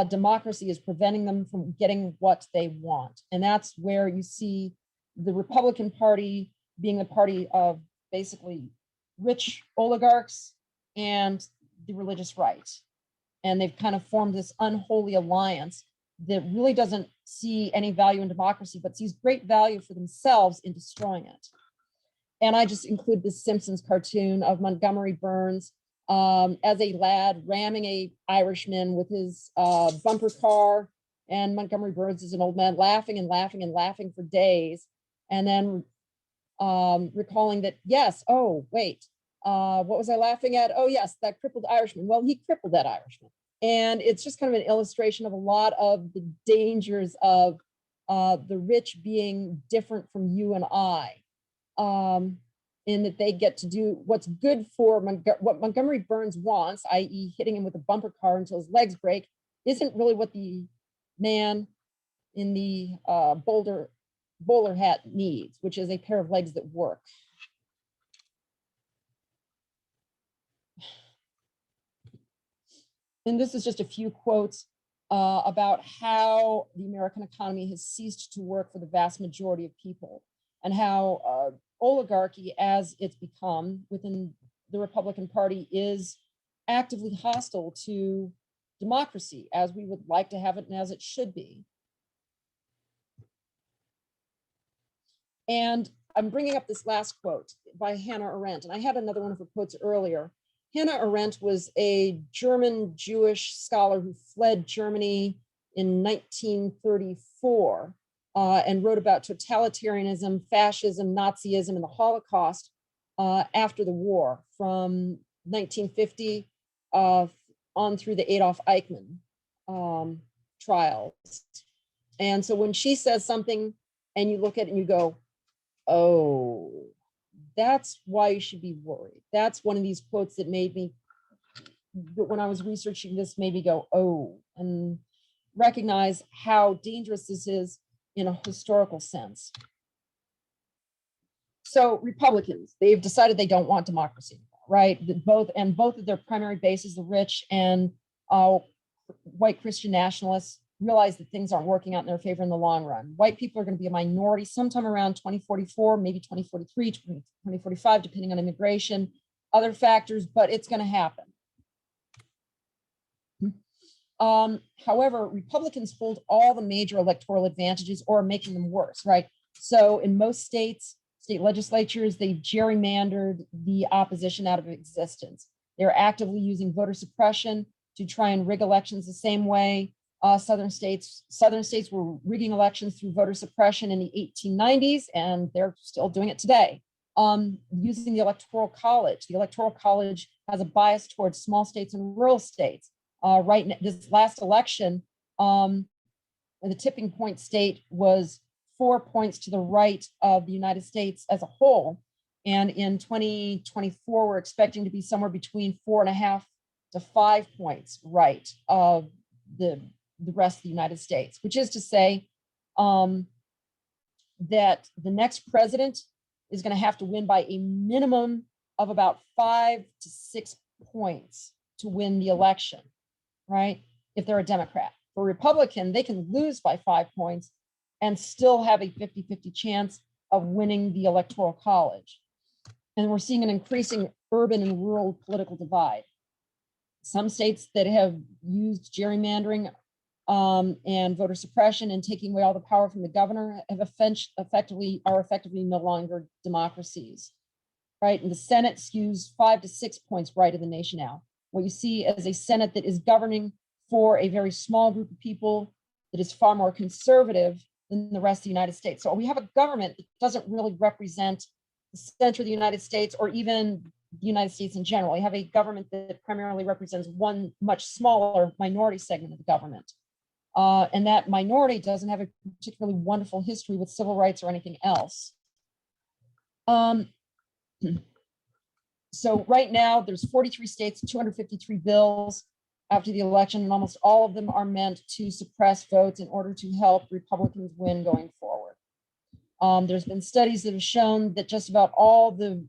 democracy as preventing them from getting what they want. And that's where you see the Republican Party being the party of basically rich oligarchs and the religious right. And they've kind of formed this unholy alliance that really doesn't see any value in democracy, but sees great value for themselves in destroying it. And I just include this Simpsons cartoon of Montgomery Burns as a lad ramming a Irishman with his bumper car. And Montgomery Burns is an old man laughing and laughing and laughing for days. And then recalling that, yes, oh, wait, what was I laughing at? Oh, yes, that crippled Irishman. Well, he crippled that Irishman. And it's just kind of an illustration of a lot of the dangers of the rich being different from you and I, in that they get to do what's good for what Montgomery Burns wants, i.e. hitting him with a bumper car until his legs break, isn't really what the man in the bowler hat needs, which is a pair of legs that work. And this is just a few quotes about how the American economy has ceased to work for the vast majority of people, and how oligarchy, as it's become within the Republican Party, is actively hostile to democracy as we would like to have it and as it should be. And I'm bringing up this last quote by Hannah Arendt, and I had another one of her quotes earlier. Hannah Arendt was a German Jewish scholar who fled Germany in 1934 and wrote about totalitarianism, fascism, Nazism, and the Holocaust after the war from 1950 on through the Adolf Eichmann trials. And so when she says something and you look at it and you go, oh, that's why you should be worried. That's one of these quotes that made me, when I was researching this, made me go, oh, and recognize how dangerous this is in a historical sense. So Republicans, they've decided they don't want democracy, right? Both of their primary bases, the rich and white Christian nationalists, realize that things aren't working out in their favor in the long run. White people are going to be a minority sometime around 2044, maybe 2043, 2045, depending on immigration, other factors, but it's going to happen. However, Republicans hold all the major electoral advantages or are making them worse, right? So in most states, state legislatures, they've gerrymandered the opposition out of existence. They're actively using voter suppression to try and rig elections the same way. Southern states were rigging elections through voter suppression in the 1890s, and they're still doing it today. Using the Electoral College. The Electoral College has a bias towards small states and rural states. Right now, this last election, the tipping point state was 4 points to the right of the United States as a whole. And in 2024, we're expecting to be somewhere between 4.5 to 5 points right of the rest of the United States, which is to say that the next president is going to have to win by a minimum of about 5 to 6 points to win the election, right? If they're a Democrat. For a Republican, they can lose by 5 points and still have a 50-50 chance of winning the Electoral College. And we're seeing an increasing urban and rural political divide. Some states that have used gerrymandering and voter suppression and taking away all the power from the governor have effectively no longer democracies, right? And the Senate skews 5 to 6 points right of the nation now. What you see as a Senate that is governing for a very small group of people that is far more conservative than the rest of the United States. So we have a government that doesn't really represent the center of the United States or even the United States in general. You have a government that primarily represents one much smaller minority segment of the government. And that minority doesn't have a particularly wonderful history with civil rights or anything else. So right now there's 43 states, 253 bills after the election, and almost all of them are meant to suppress votes in order to help Republicans win going forward. There's been studies that have shown that just about all the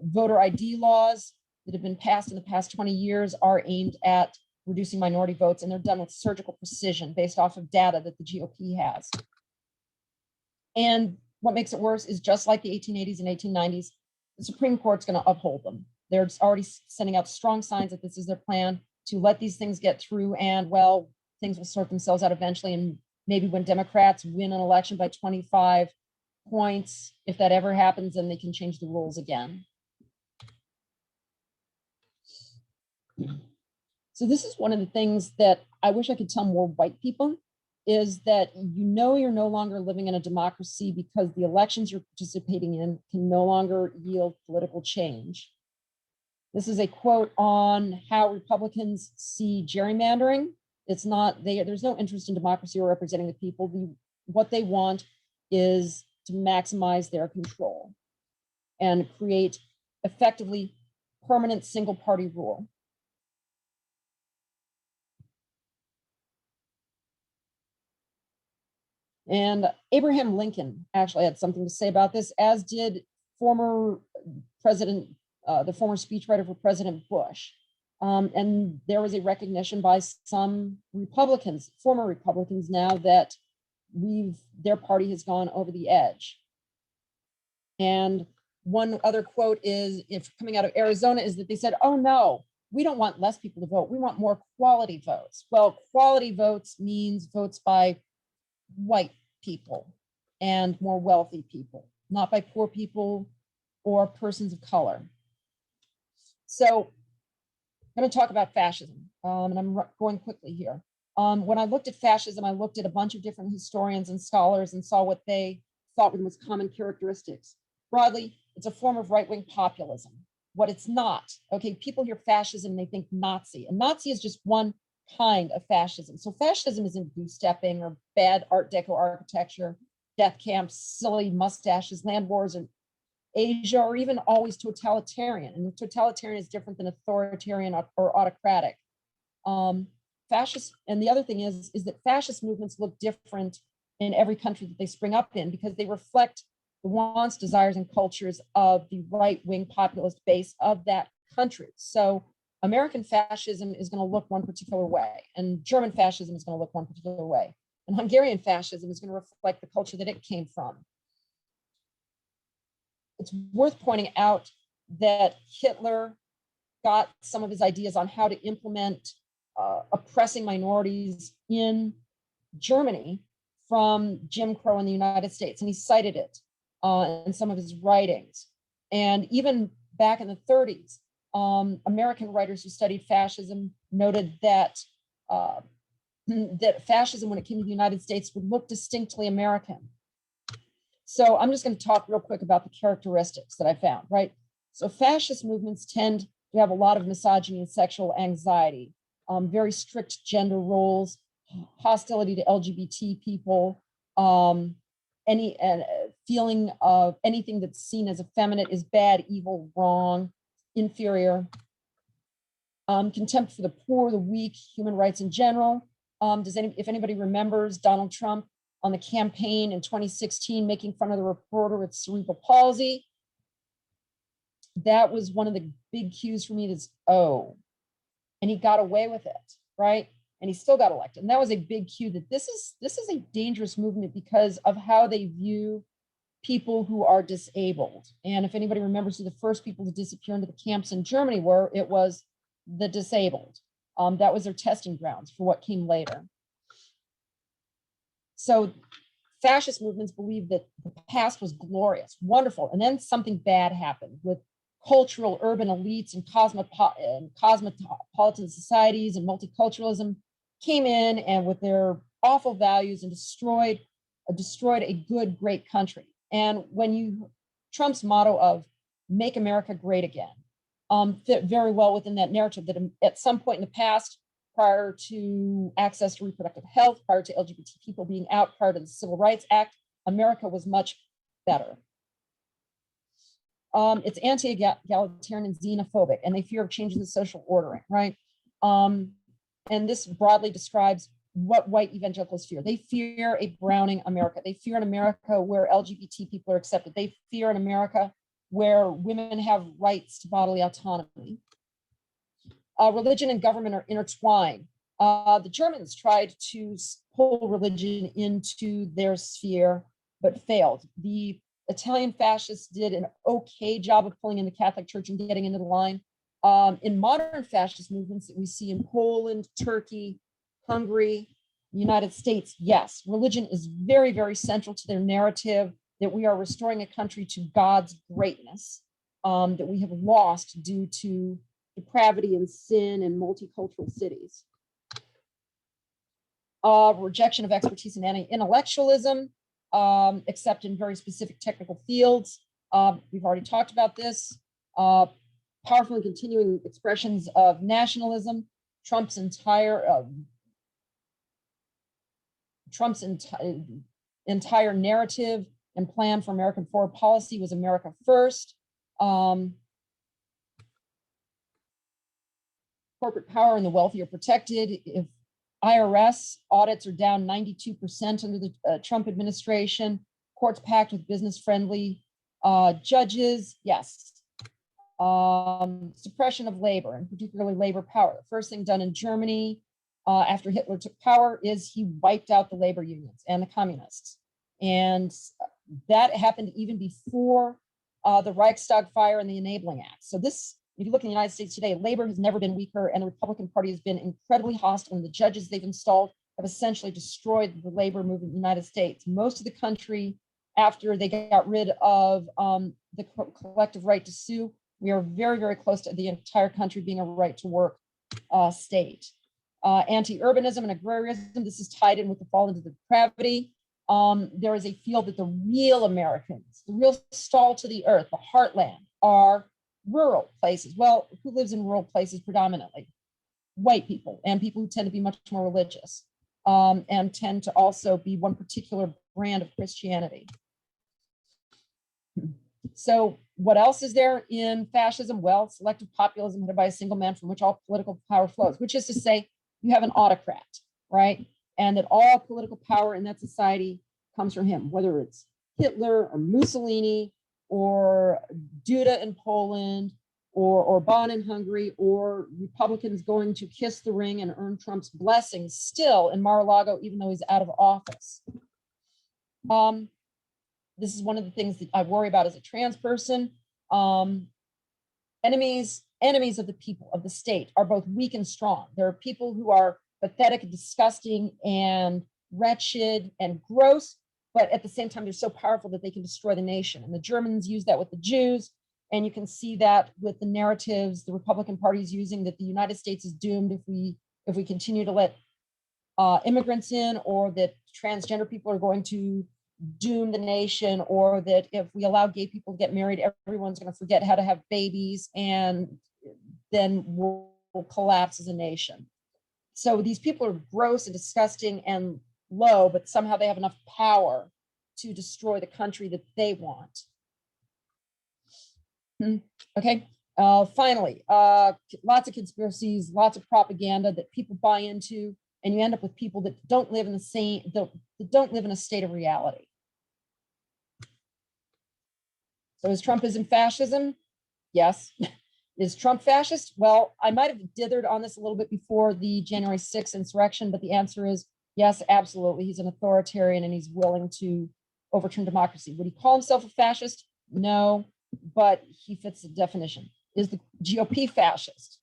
voter ID laws that have been passed in the past 20 years are aimed at reducing minority votes, and they're done with surgical precision based off of data that the GOP has. And what makes it worse is, just like the 1880s and 1890s, the Supreme Court's going to uphold them. They're already sending out strong signs that this is their plan to let these things get through, and well, things will sort themselves out eventually. And maybe when Democrats win an election by 25 points, if that ever happens, then they can change the rules again. So this is one of the things that I wish I could tell more white people, is that you're no longer living in a democracy because the elections you're participating in can no longer yield political change. This is a quote on how Republicans see gerrymandering. It's not, there's no interest in democracy or representing the people. What they want is to maximize their control and create effectively permanent single party rule. And Abraham Lincoln actually had something to say about this, as did former President, the former speechwriter for President Bush. And there was a recognition by some Republicans, former Republicans now, that their party has gone over the edge. And one other quote is, if coming out of Arizona, is that they said, oh no, we don't want less people to vote. We want more quality votes. Well, quality votes means votes by white people and more wealthy people, not by poor people or persons of color. So I'm going to talk about fascism, and I'm going quickly here. When I looked at fascism, I looked at a bunch of different historians and scholars and saw what they thought were the most common characteristics. Broadly, it's a form of right-wing populism. What it's not, okay, people hear fascism and they think Nazi, and Nazi is just one kind of fascism. So fascism isn't goose-stepping or bad Art Deco architecture, death camps, silly mustaches, land wars in Asia, or even always totalitarian. And totalitarian is different than authoritarian or autocratic. Fascist, and the other thing is that fascist movements look different in every country that they spring up in, because they reflect the wants, desires, and cultures of the right-wing populist base of that country. So American fascism is going to look one particular way, and German fascism is going to look one particular way, and Hungarian fascism is going to reflect the culture that it came from. It's worth pointing out that Hitler got some of his ideas on how to implement oppressing minorities in Germany from Jim Crow in the United States, and he cited it in some of his writings. And even back in the 30s, American writers who studied fascism noted that that fascism, when it came to the United States, would look distinctly American. So I'm just going to talk real quick about the characteristics that I found, right? So fascist movements tend to have a lot of misogyny and sexual anxiety, very strict gender roles, hostility to LGBT people, any feeling of anything that's seen as effeminate is bad, evil, wrong, inferior, contempt for the poor, the weak, human rights in general. If anybody remembers Donald Trump on the campaign in 2016, making fun of the reporter with cerebral palsy, that was one of the big cues for me. Is, oh, and he got away with it, right? And he still got elected. And that was a big cue that this is a dangerous movement because of how they view people who are disabled. And if anybody remembers who the first people to disappear into the camps in Germany were, it was the disabled. That was their testing grounds for what came later. So fascist movements believe that the past was glorious, wonderful, and then something bad happened with cultural urban elites and cosmopolitan societies, and multiculturalism came in and with their awful values and destroyed a good, great country. And when Trump's motto of "Make America Great Again" fit very well within that narrative, that at some point in the past, prior to access to reproductive health, prior to LGBT people being out, prior to the Civil Rights Act, America was much better. It's anti-egalitarian and xenophobic, and they fear changing the social ordering, right? And this broadly describes what white evangelicals fear. They fear a Browning America. They fear an America where LGBT people are accepted. They fear an America where women have rights to bodily autonomy. Religion and government are intertwined. The Germans tried to pull religion into their sphere, but failed. The Italian fascists did an okay job of pulling in the Catholic Church and getting into the line. In modern fascist movements that we see in Poland, Turkey, Hungary, the United States, yes, religion is very, very central to their narrative that we are restoring a country to God's greatness, that we have lost due to depravity and sin in multicultural cities. Rejection of expertise in anti-intellectualism, except in very specific technical fields. We've already talked about this. Powerful and continuing expressions of nationalism. Trump's entire narrative and plan for American foreign policy was America first. Corporate power and the wealthy are protected. If IRS audits are down 92% under the Trump administration, courts packed with business-friendly judges, yes. Suppression of labor, and particularly labor power. The first thing done in Germany after Hitler took power is he wiped out the labor unions and the communists. And that happened even before the Reichstag fire and the Enabling Act. So this, if you look in the United States today, labor has never been weaker, and the Republican Party has been incredibly hostile, and the judges they've installed have essentially destroyed the labor movement in the United States. Most of the country, after they got rid of the collective right to sue, we are very, very close to the entire country being a right to work state. Anti-urbanism and agrarianism, this is tied in with the fall into the depravity. There is a field that the real Americans, the real salt of the earth, the heartland, are rural places. Well, who lives in rural places predominantly? White people, and people who tend to be much more religious, and tend to also be one particular brand of Christianity. So what else is there in fascism? Well, selective populism headed by a single man from which all political power flows, which is to say you have an autocrat, right? And that all political power in that society comes from him, whether it's Hitler or Mussolini or Duda in Poland or Orban in Hungary, or Republicans going to kiss the ring and earn Trump's blessings still in Mar-a-Lago, even though he's out of office. This is one of the things that I worry about as a trans person. Enemies of the people, of the state, are both weak and strong. There are people who are pathetic and disgusting and wretched and gross, but at the same time, they're so powerful that they can destroy the nation. And the Germans use that with the Jews. And you can see that with the narratives the Republican Party is using, that the United States is doomed if we continue to let immigrants in, or that transgender people are going to doom the nation, or that if we allow gay people to get married, everyone's going to forget how to have babies, and then we'll collapse as a nation. So these people are gross and disgusting and low, but somehow they have enough power to destroy the country that they want. Okay. Finally, lots of conspiracies, lots of propaganda that people buy into, and you end up with people that don't live in the same, that don't live in a state of reality. So is Trumpism fascism? Yes. Is Trump fascist? Well, I might have dithered on this a little bit before the January 6th insurrection, but the answer is yes, absolutely. He's an authoritarian and he's willing to overturn democracy. Would he call himself a fascist? No, but he fits the definition. Is the GOP fascist?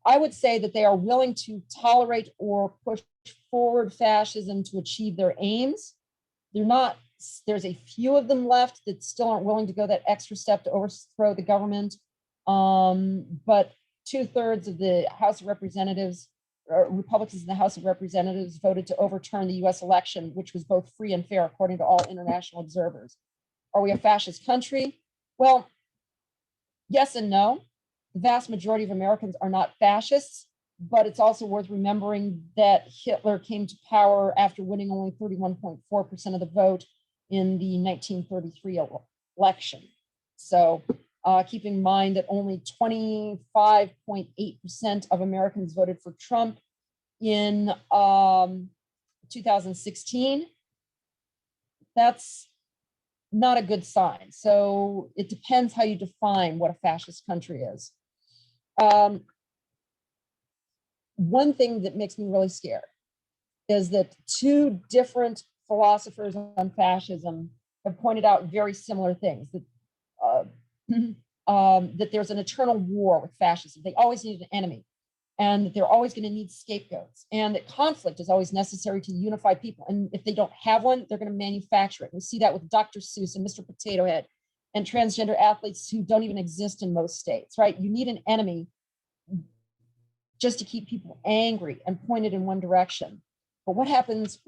I would say that they are willing to tolerate or push forward fascism to achieve their aims. They're not, there's a few of them left that still aren't willing to go that extra step to overthrow the government. But 2/3 of the House of Representatives, Republicans in the House of Representatives, voted to overturn the US election, which was both free and fair, according to all international observers. Are we a fascist country? Well, yes and no. The vast majority of Americans are not fascists, but it's also worth remembering that Hitler came to power after winning only 31.4% of the vote in the 1933 election. So keeping in mind that only 25.8% of Americans voted for Trump in 2016, that's not a good sign. So it depends how you define what a fascist country is. One thing that makes me really scared is that two different philosophers on fascism have pointed out very similar things, that that there's an eternal war with fascism. They always need an enemy, and that they're always going to need scapegoats, and that conflict is always necessary to unify people. And if they don't have one, they're going to manufacture it. We see that with Dr. Seuss and Mr. Potato Head and transgender athletes who don't even exist in most states, right? You need an enemy just to keep people angry and pointed in one direction. But what happens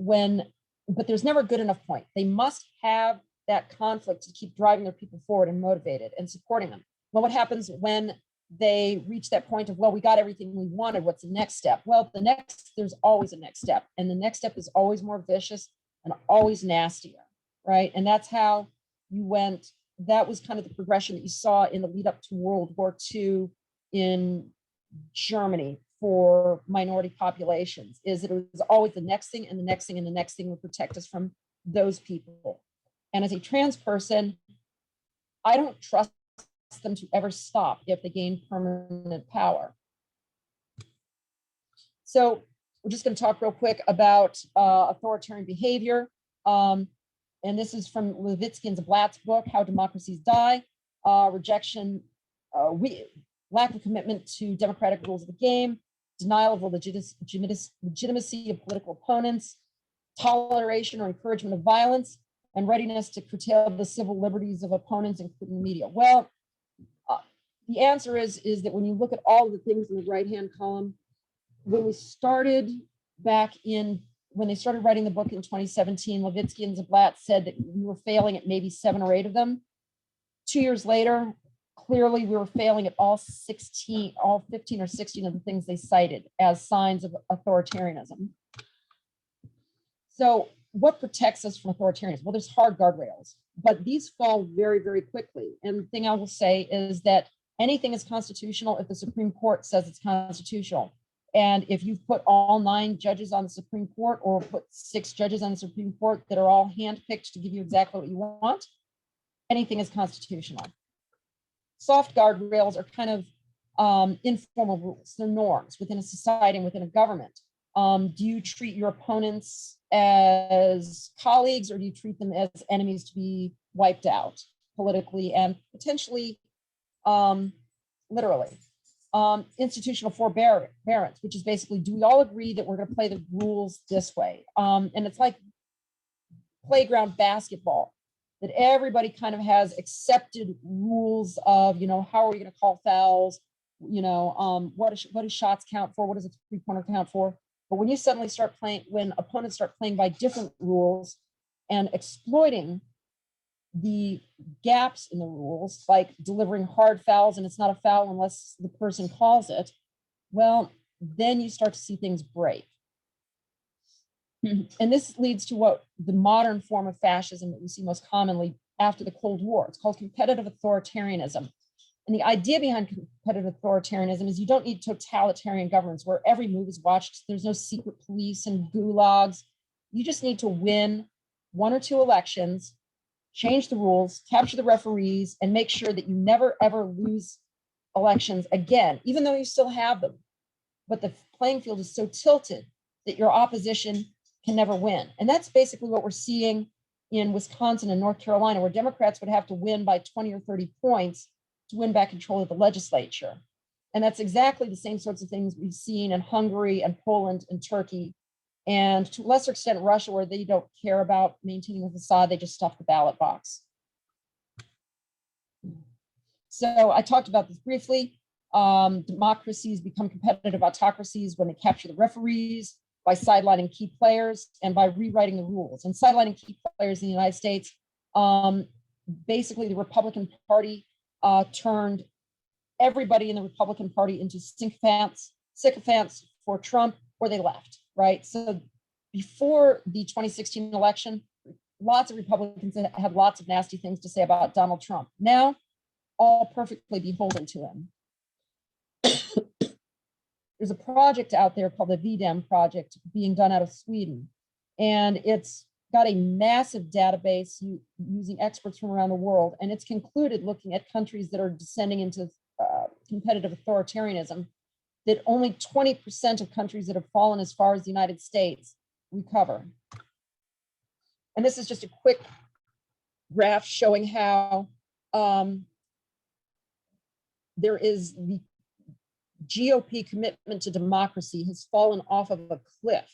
but there's never a good enough point. They must have that conflict to keep driving their people forward and motivated and supporting them. Well, what happens when they reach that point of, well, we got everything we wanted, what's the next step? Well, there's always a next step. And the next step is always more vicious and always nastier, right? And that's how that was kind of the progression that you saw in the lead up to World War II in Germany for minority populations, is that it was always the next thing and the next thing and the next thing would protect us from those people. And as a trans person, I don't trust them to ever stop if they gain permanent power. So we're just going to talk real quick about authoritarian behavior. And this is from Levitsky and Zablat's book, How Democracies Die. Rejection, lack of commitment to democratic rules of the game, denial of the legitimacy of political opponents, toleration or encouragement of violence, and readiness to curtail the civil liberties of opponents, including the media. Well, the answer is that when you look at all of the things in the right-hand column, when they started writing the book in 2017, Levitsky and Zablat said that we were failing at maybe 7 or 8 of them. 2 years later, clearly we were failing at all 15 or 16 of the things they cited as signs of authoritarianism. So what protects us from authoritarianism? Well, there's hard guardrails, but these fall very, very quickly. And the thing I will say is that anything is constitutional if the Supreme Court says it's constitutional. And if you've put all 9 judges on the Supreme Court, or put 6 judges on the Supreme Court that are all handpicked to give you exactly what you want, anything is constitutional. Soft guardrails are kind of informal rules. They're norms within a society and within a government. Do you treat your opponents as colleagues, or do you treat them as enemies to be wiped out politically and potentially literally? Institutional forbearance, which is basically, do we all agree that we're going to play the rules this way? And it's like playground basketball, that everybody kind of has accepted rules of, how are we going to call fouls? What do shots count for? What does a three-pointer count for? But when you suddenly when opponents start playing by different rules and exploiting the gaps in the rules, like delivering hard fouls and it's not a foul unless the person calls it, well, then you start to see things break. And this leads to what the modern form of fascism that we see most commonly after the Cold War. It's called competitive authoritarianism. And the idea behind competitive authoritarianism is you don't need totalitarian governments where every move is watched. There's no secret police and gulags. You just need to win 1 or 2 elections, change the rules, capture the referees, and make sure that you never, ever lose elections again, even though you still have them. But the playing field is so tilted that your opposition can never win. And that's basically what we're seeing in Wisconsin and North Carolina, where Democrats would have to win by 20 or 30 points to win back control of the legislature. And that's exactly the same sorts of things we've seen in Hungary and Poland and Turkey, and to a lesser extent Russia, where they don't care about maintaining the facade, they just stuff the ballot box. So I talked about this briefly. Democracies become competitive autocracies when they capture the referees, by sidelining key players, and by rewriting the rules. And sidelining key players in the United States, basically the Republican Party turned everybody in the Republican Party into sycophants for Trump, or they left, right? So before the 2016 election, lots of Republicans that have lots of nasty things to say about Donald Trump. Now, all perfectly beholden to him. There's a project out there called the VDEM project being done out of Sweden. And it's got a massive database using experts from around the world. And it's concluded, looking at countries that are descending into competitive authoritarianism, that only 20% of countries that have fallen as far as the United States recover. And this is just a quick graph showing how there is the GOP commitment to democracy has fallen off of a cliff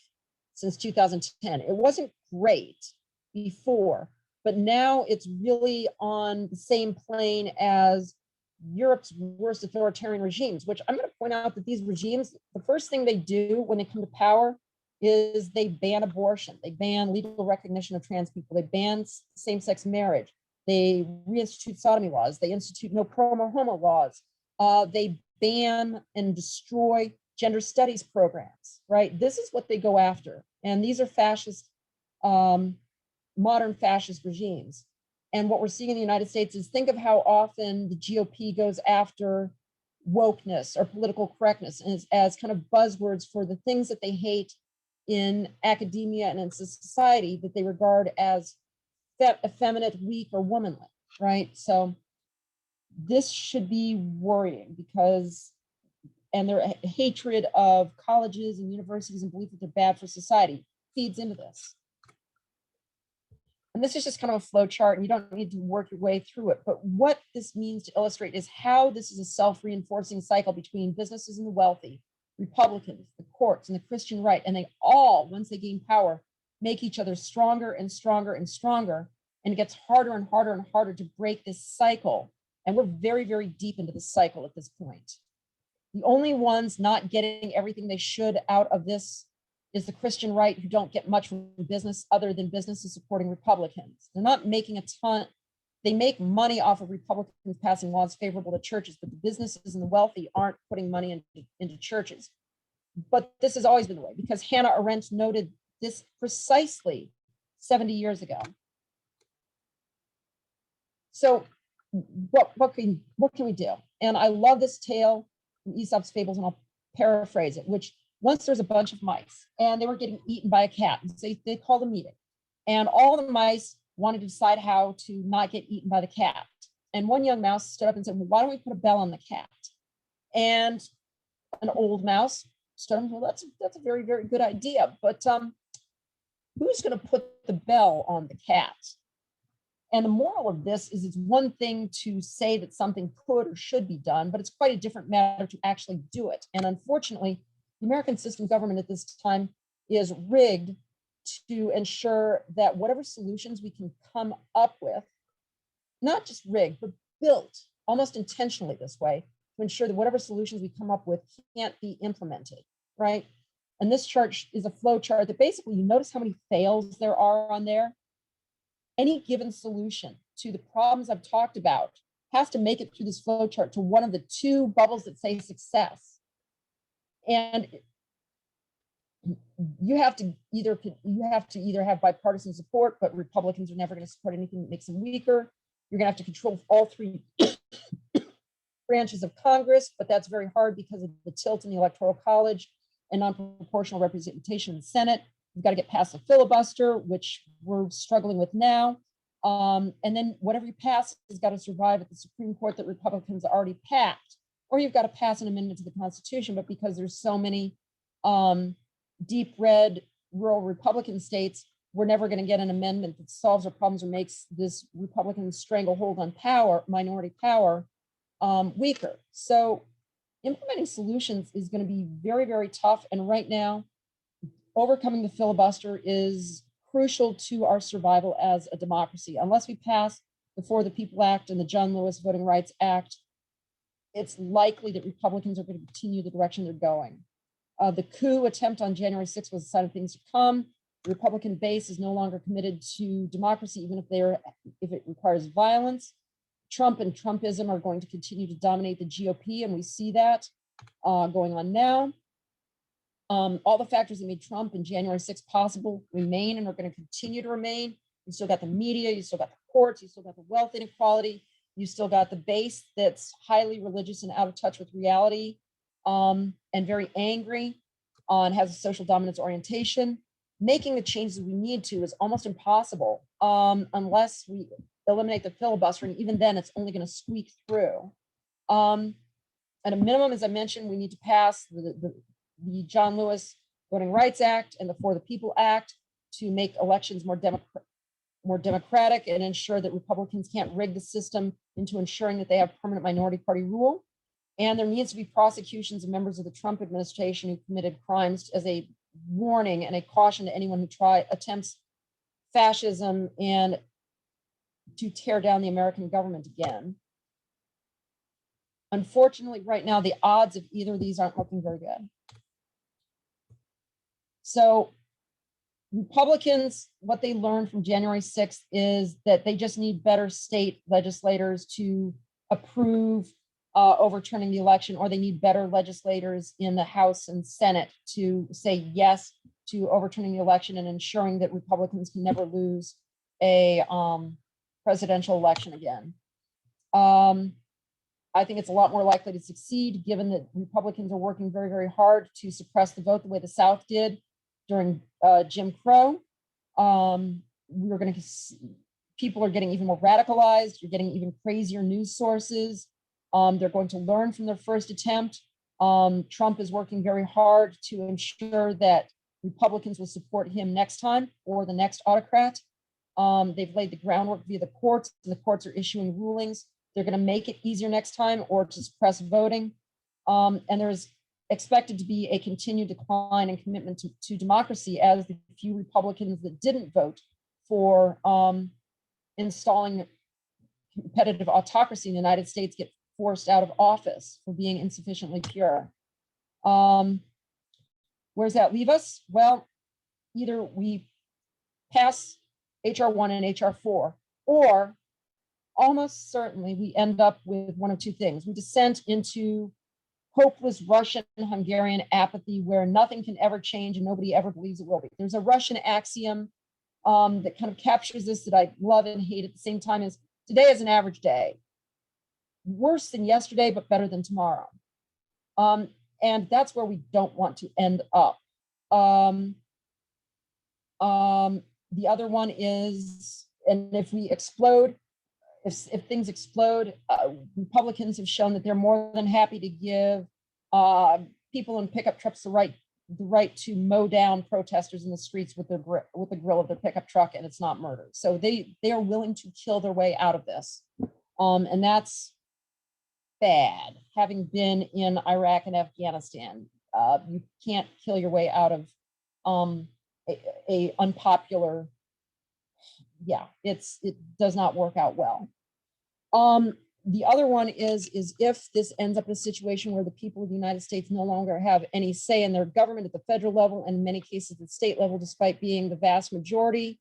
since 2010. It wasn't great before, but now it's really on the same plane as Europe's worst authoritarian regimes, which I'm going to point out that these regimes, the first thing they do when they come to power is they ban abortion, they ban legal recognition of trans people, they ban same-sex marriage, they reinstitute sodomy laws, they institute no pro homo laws, they ban and destroy gender studies programs, right? This is what they go after. And these are fascist, modern fascist regimes. And what we're seeing in the United States is, think of how often the GOP goes after wokeness or political correctness as kind of buzzwords for the things that they hate in academia and in society that they regard as effeminate, weak, or womanly, right? So this should be worrying because, and their hatred of colleges and universities and belief that they're bad for society feeds into this. And this is just kind of a flow chart, and you don't need to work your way through it. But what this means to illustrate is how this is a self-reinforcing cycle between businesses and the wealthy, Republicans, the courts, and the Christian right. And they all, once they gain power, make each other stronger and stronger and stronger. And it gets harder and harder and harder to break this cycle. And we're very, very deep into the cycle at this point. The only ones not getting everything they should out of this is the Christian right, who don't get much from business other than businesses supporting Republicans. They're not making a ton. They make money off of Republicans passing laws favorable to churches, but the businesses and the wealthy aren't putting money into churches. But this has always been the way, because Hannah Arendt noted this precisely 70 years ago. So what can we do? And I love this tale from Aesop's Fables, and I'll paraphrase it, which once there's a bunch of mice and they were getting eaten by a cat, and so they called a meeting, and all the mice wanted to decide how to not get eaten by the cat. And one young mouse stood up and said, well, why don't we put a bell on the cat? And an old mouse stood up and said, well, that's a very, very good idea, but who's going to put the bell on the cat? And the moral of this is, it's one thing to say that something could or should be done, but it's quite a different matter to actually do it. And unfortunately, the American system of government at this time is rigged to ensure that whatever solutions we can come up with, not just rigged, but built almost intentionally this way, to ensure that whatever solutions we come up with can't be implemented, right? And this chart is a flow chart that basically, you notice how many fails there are on there. Any given solution to the problems I've talked about has to make it through this flow chart to one of the two bubbles that say success. And you have to either have bipartisan support, but Republicans are never going to support anything that makes them weaker. You're going to have to control all three branches of Congress, but that's very hard because of the tilt in the Electoral College and non-proportional representation in the Senate. You've got to get past the filibuster, which we're struggling with now. And then whatever you pass has got to survive at the Supreme Court that Republicans already passed. Or you've got to pass an amendment to the Constitution, but because there's so many deep red rural Republican states, we're never going to get an amendment that solves our problems or makes this Republican stranglehold on power, minority power, weaker. So implementing solutions is going to be very, very tough. And right now, overcoming the filibuster is crucial to our survival as a democracy. Unless we pass the For the People Act and the John Lewis Voting Rights Act, it's likely that Republicans are going to continue the direction they're going. The coup attempt on January 6th was a sign of things to come. The Republican base is no longer committed to democracy, even if it requires violence. Trump and Trumpism are going to continue to dominate the GOP, and we see that going on now. All the factors that made Trump and January 6th possible remain and are going to continue to remain. You still got the media, you still got the courts, you still got the wealth inequality, you still got the base that's highly religious and out of touch with reality, and very angry, and has a social dominance orientation. Making the changes we need to is almost impossible unless we eliminate the filibuster, and even then it's only going to squeak through. At a minimum, as I mentioned, we need to pass the John Lewis Voting Rights Act and the For the People Act to make elections more democratic and ensure that Republicans can't rig the system into ensuring that they have permanent minority party rule. And there needs to be prosecutions of members of the Trump administration who committed crimes as a warning and a caution to anyone who attempts fascism and to tear down the American government again. Unfortunately, right now, the odds of either of these aren't looking very good. So Republicans, what they learned from January 6th is that they just need better state legislators to approve overturning the election, or they need better legislators in the House and Senate to say yes to overturning the election and ensuring that Republicans can never lose a presidential election again. I think it's a lot more likely to succeed, given that Republicans are working very, very hard to suppress the vote the way the South did during Jim Crow. People are getting even more radicalized. You're getting even crazier news sources. They're going to learn from their first attempt. Trump is working very hard to ensure that Republicans will support him next time or the next autocrat. They've laid the groundwork via the courts, and the courts are issuing rulings. They're going to make it easier next time or to suppress voting. And there's expected to be a continued decline in commitment to democracy as the few Republicans that didn't vote for installing competitive autocracy in the United States get forced out of office for being insufficiently pure. Where's that leave us? Well, either we pass HR 1 and HR 4, or almost certainly we end up with one of two things. We descend into hopeless Russian Hungarian apathy where nothing can ever change and nobody ever believes it will be. There's a Russian axiom that kind of captures this that I love and hate at the same time: is today is an average day. Worse than yesterday, but better than tomorrow. And that's where we don't want to end up. The other one is, and if we explode, if things explode, Republicans have shown that they're more than happy to give people in pickup trucks the right to mow down protesters in the streets with the grill of their pickup truck, and it's not murder. So they are willing to kill their way out of this, and that's bad. Having been in Iraq and Afghanistan, you can't kill your way out of a unpopular. Yeah, it does not work out well. The other one is if this ends up in a situation where the people of the United States no longer have any say in their government at the federal level, and in many cases at the state level, despite being the vast majority,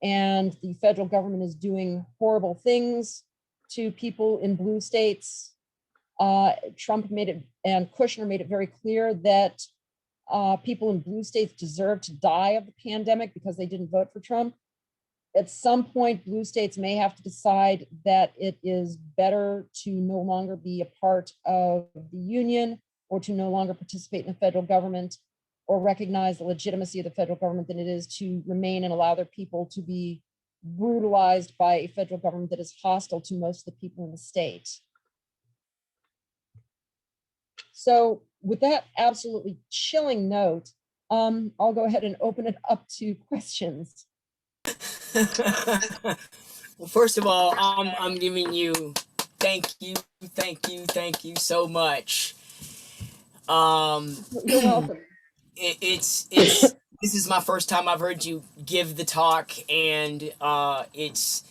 and the federal government is doing horrible things to people in blue states. Trump made it, and Kushner made it very clear that people in blue states deserve to die of the pandemic because they didn't vote for Trump. At some point, blue states may have to decide that it is better to no longer be a part of the union, or to no longer participate in the federal government, or recognize the legitimacy of the federal government, than it is to remain and allow their people to be brutalized by a federal government that is hostile to most of the people in the state. So with that absolutely chilling note, I'll go ahead and open it up to questions. Well, first of all, I'm giving you thank you so much. You're welcome. It's this is my first time I've heard you give the talk, and it's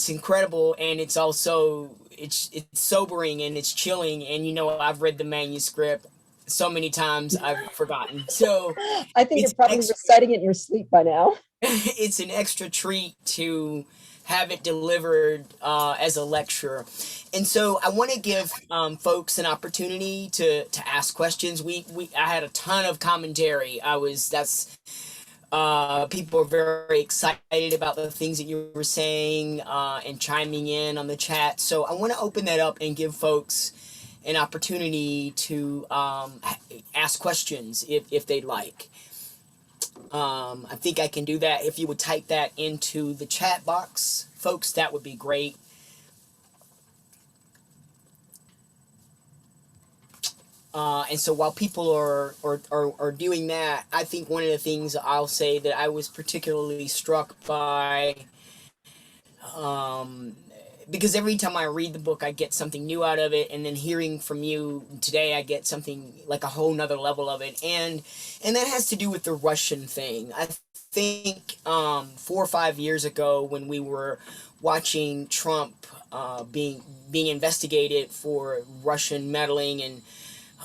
incredible, and it's also it's sobering, and it's chilling, and I've read the manuscript so many times I've forgotten. So I think you're probably reciting it in your sleep by now. It's an extra treat to have it delivered as a lecture. And so I want to give folks an opportunity to ask questions. I had a ton of commentary. People are very excited about the things that you were saying and chiming in on the chat. So I want to open that up and give folks an opportunity to ask questions if they'd like. I think I can do that. If you would type that into the chat box, folks, that would be great. And so while people are doing that, I think one of the things I'll say that I was particularly struck by, because every time I read the book, I get something new out of it, and then hearing from you today, I get something like a whole nother level of it, and that has to do with the Russian thing. I think 4 or 5 years ago, when we were watching Trump being investigated for Russian meddling, and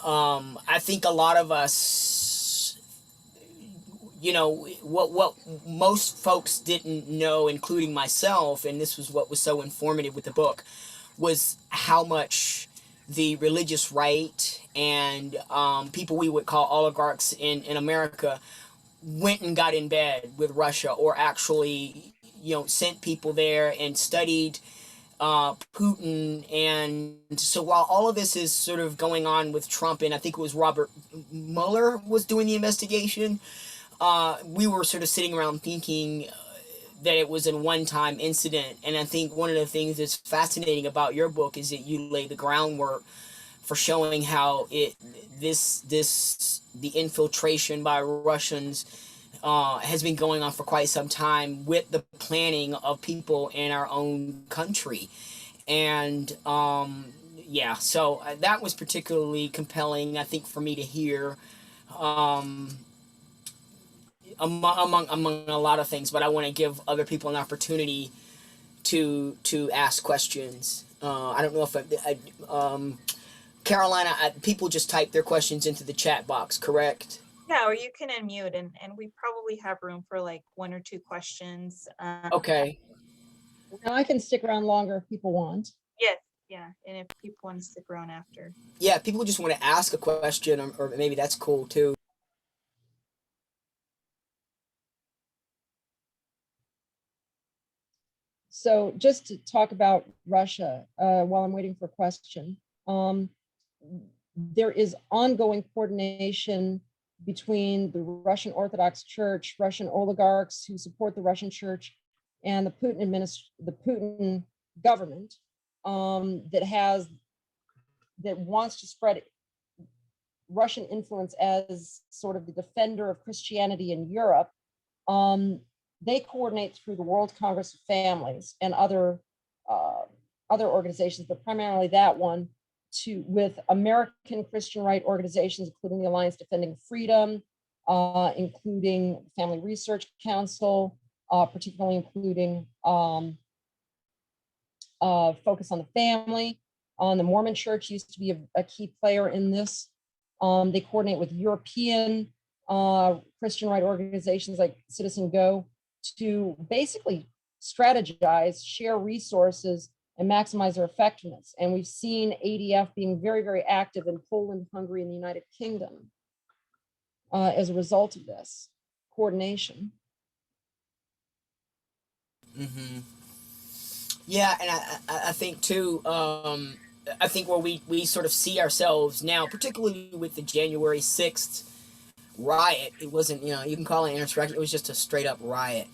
I think a lot of us, you know, what most folks didn't know, including myself, and this was what was so informative with the book, was how much the religious right and people we would call oligarchs in America went and got in bed with Russia, or actually, you know, sent people there and studied Putin. And so while all of this is sort of going on with Trump, and I think it was Robert Mueller was doing the investigation, we were sort of sitting around thinking that it was a one-time incident. And I think one of the things that's fascinating about your book is that you lay the groundwork for showing how the infiltration by Russians has been going on for quite some time, with the planning of people in our own country. And yeah, so that was particularly compelling, I think, for me to hear, among a lot of things. But I want to give other people an opportunity to ask questions. I don't know if Carolina, people just type their questions into the chat box, correct? Yeah, or you can unmute, and we probably have room for like 1 or 2 questions. Okay. And I can stick around longer if people want. Yes, yeah, and if people want to stick around after. Yeah, people just want to ask a question, or maybe that's cool too. So just to talk about Russia while I'm waiting for a question, there is ongoing coordination between the Russian Orthodox Church, Russian oligarchs who support the Russian Church, and the Putin government that wants to spread Russian influence as sort of the defender of Christianity in Europe. They coordinate through the World Congress of Families and other organizations, but primarily that one, with American Christian right organizations, including the Alliance Defending Freedom, including Family Research Council, particularly including Focus on the Family. The Mormon Church used to be a key player in this. They coordinate with European Christian right organizations like Citizen Go to basically strategize, share resources, and maximize their effectiveness. And we've seen ADF being very, very active in Poland, Hungary, and the United Kingdom as a result of this coordination. Mm-hmm. Yeah, and I think too, I think where we sort of see ourselves now, particularly with the January 6th riot, it wasn't, you know, you can call it an insurrection, it was just a straight up riot,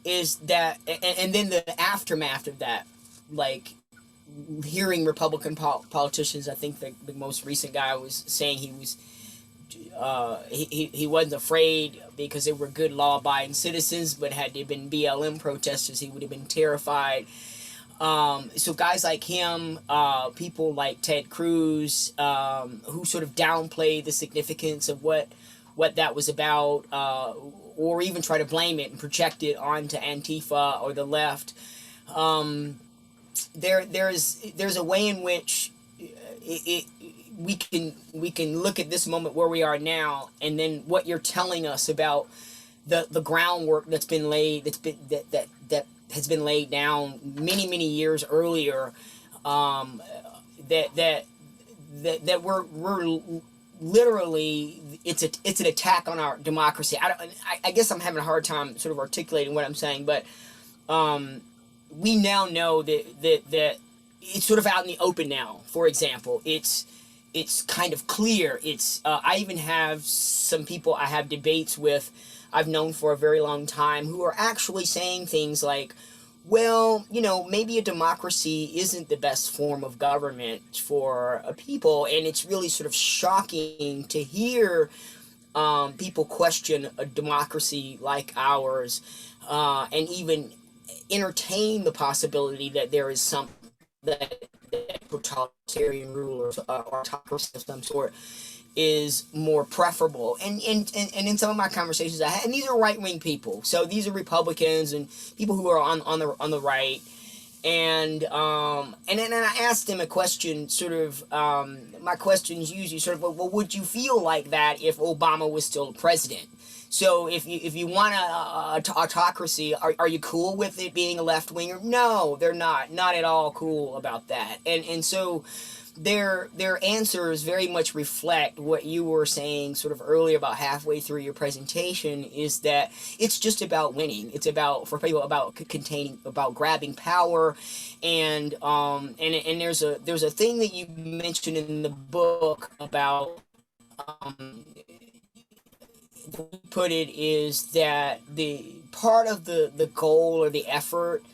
is that, and then the aftermath of that, like hearing Republican politicians, I think the most recent guy was saying he was, he wasn't afraid because they were good law-abiding citizens, but had they been BLM protesters, he would have been terrified. So guys like him, people like Ted Cruz, who sort of downplay the significance of what that was about, or even try to blame it and project it onto Antifa or the left. There's a way in which we can look at this moment where we are now, and then what you're telling us about the groundwork that's been laid, that has been laid down many years earlier, that literally it's an attack on our democracy. I guess I'm having a hard time sort of articulating what I'm saying, but we now know that it's sort of out in the open now. For example, it's kind of clear. It's I even have some people I have debates with I've known for a very long time who are actually saying things like, well, maybe a democracy isn't the best form of government for a people, and it's really sort of shocking to hear people question a democracy like ours, and even entertain the possibility that there is some that totalitarian rule or autocracy of some sort is more preferable. And in some of my conversations I had, and these are right-wing people, so these are Republicans and people who are on the right, and then I asked them a question, sort of my questions usually sort of, well, would you feel like that if Obama was still president? So if you want a autocracy, are you cool with it being a left winger? No, they're not at all cool about that. And so their answers very much reflect what you were saying sort of earlier about halfway through your presentation, is that it's just about winning. It's about, for people, about about grabbing power, and there's a thing that you mentioned in the book about put it is that the part of the goal or the effort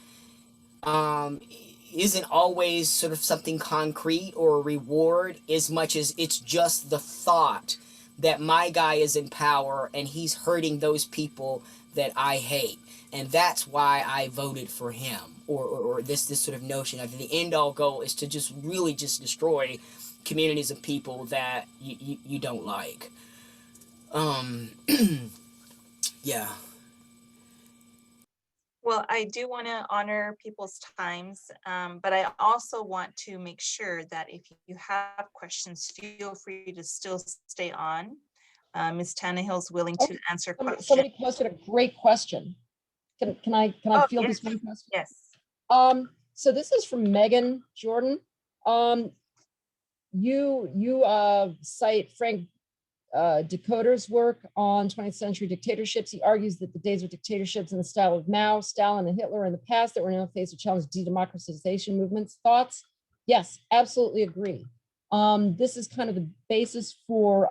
isn't always sort of something concrete or a reward, as much as it's just the thought that my guy is in power and he's hurting those people that I hate, and that's why I voted for him, or this sort of notion of the end all goal is to just really just destroy communities of people that you don't like. Yeah. Well, I do want to honor people's times, but I also want to make sure that if you have questions, feel free to still stay on. Ms. Tannehill is willing to answer questions. Somebody posted a great question. Can I field yes. this one question? Yes. So this is from Megan Jordan. You cite Frank Decoder's work on 20th century dictatorships. He argues that the days of dictatorships in the style of Mao, Stalin, and Hitler in the past that were now faced with challenge de-democratization movements. Thoughts? Yes, absolutely agree. This is kind of the basis for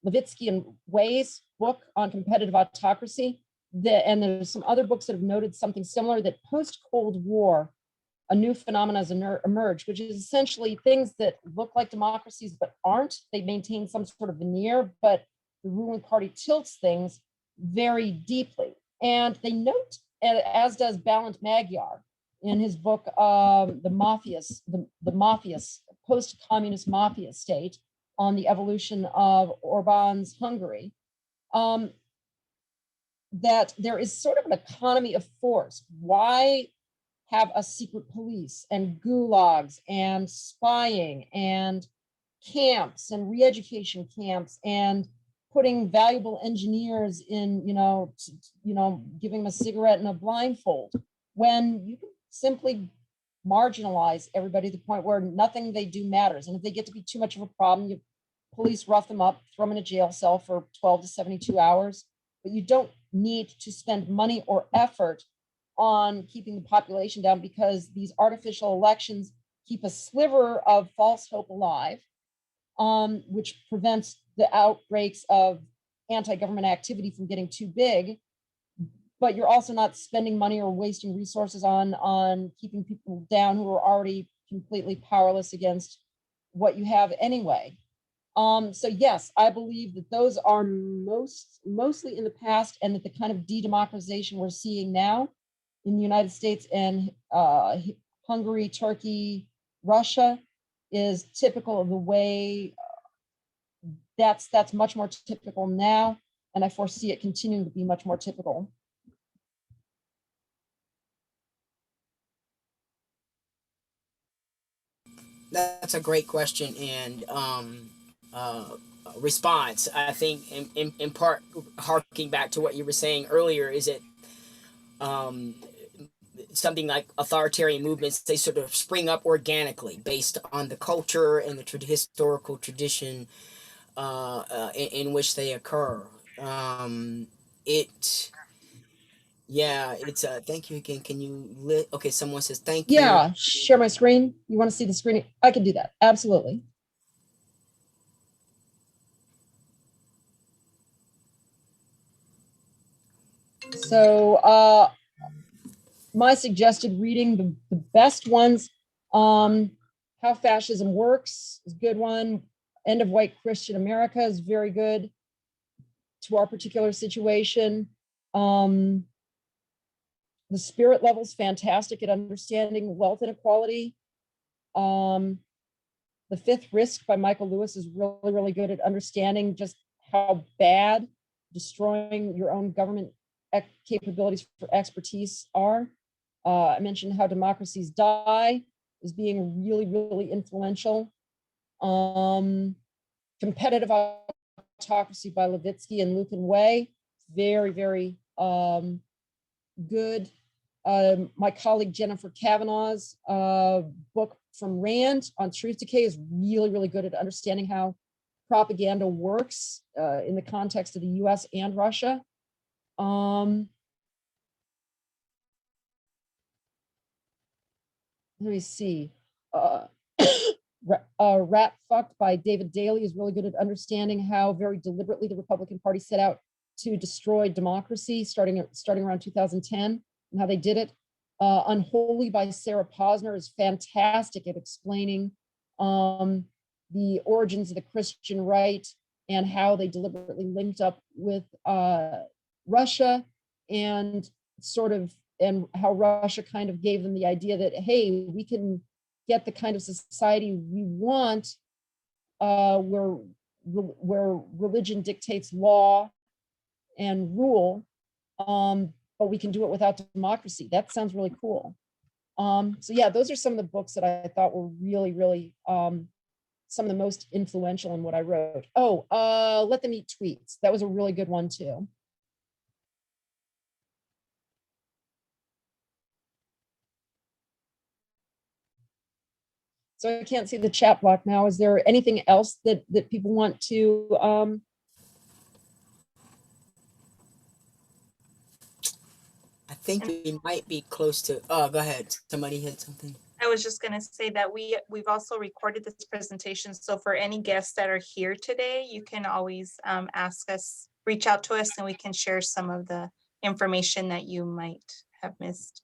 Levitsky and Wei's book on competitive autocracy. And there's some other books that have noted something similar, that post-Cold War, a new phenomenon has emerged, which is essentially things that look like democracies but aren't. They maintain some sort of veneer, but the ruling party tilts things very deeply. And they note, as does Balint Magyar in his book, the Mafias, post-communist mafia state, on the evolution of Orban's Hungary, that there is sort of an economy of force. Why have a secret police and gulags and spying and camps and re-education camps and putting valuable engineers in, giving them a cigarette and a blindfold, when you can simply marginalize everybody to the point where nothing they do matters? And if they get to be too much of a problem, you police rough them up, throw them in a jail cell for 12 to 72 hours, but you don't need to spend money or effort on keeping the population down, because these artificial elections keep a sliver of false hope alive, which prevents the outbreaks of anti-government activity from getting too big. But you're also not spending money or wasting resources on keeping people down who are already completely powerless against what you have anyway. So yes, I believe that those are mostly in the past, and that the kind of de-democratization we're seeing now in the United States and Hungary, Turkey, Russia is typical of the way that's much more typical now, and I foresee it continuing to be much more typical. That's a great question and response. I think in part, harking back to what you were saying earlier, is that something like authoritarian movements, they sort of spring up organically based on the culture and the historical tradition in which they occur. It Yeah, it's thank you again. Can you okay, someone says thank you. Yeah, share my screen. You want to see the screen? I can do that. Absolutely. So my suggested reading, the best ones, How Fascism Works is a good one. End of White Christian America is very good to our particular situation. The Spirit Level is fantastic at understanding wealth inequality. The Fifth Risk by Michael Lewis is really, really good at understanding just how bad destroying your own government capabilities for expertise are. I mentioned How Democracies Die is being really, really influential. Competitive Autocracy by Levitsky and Lucan Way, very, very good. My colleague Jennifer Kavanaugh's book from Rand on truth decay is really, really good at understanding how propaganda works in the context of the US and Russia. Let me see. Rat Fucked by David Daley is really good at understanding how very deliberately the Republican Party set out to destroy democracy starting around 2010 and how they did it. Unholy by Sarah Posner is fantastic at explaining the origins of the Christian right and how they deliberately linked up with Russia and how Russia kind of gave them the idea that, hey, we can get the kind of society we want where religion dictates law and rule, but we can do it without democracy. That sounds really cool. So yeah, those are some of the books that I thought were really, really some of the most influential in what I wrote. Oh, Let Them Eat Tweets. That was a really good one too. So I can't see the chat block now. Is there anything else that people want to? I think we might be close to. Oh, go ahead. Somebody had something. I was just going to say that we've also recorded this presentation. So for any guests that are here today, you can always ask us, reach out to us, and we can share some of the information that you might have missed.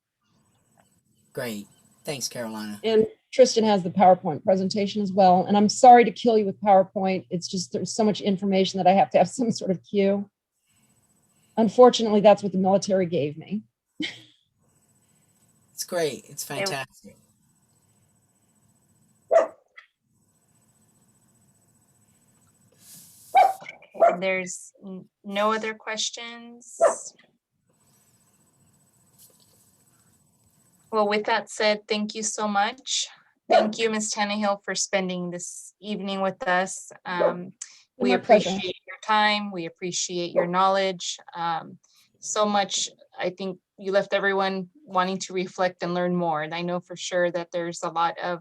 Great. Thanks, Carolina. And Tristan has the PowerPoint presentation as well. And I'm sorry to kill you with PowerPoint. It's just there's so much information that I have to have some sort of cue. Unfortunately, that's what the military gave me. It's great. It's fantastic. There's no other questions. Well, with that said, thank you so much. Thank you, Ms. Tannehill, for spending this evening with us. We appreciate your time. We appreciate your knowledge so much. I think you left everyone wanting to reflect and learn more. And I know for sure that there's a lot of,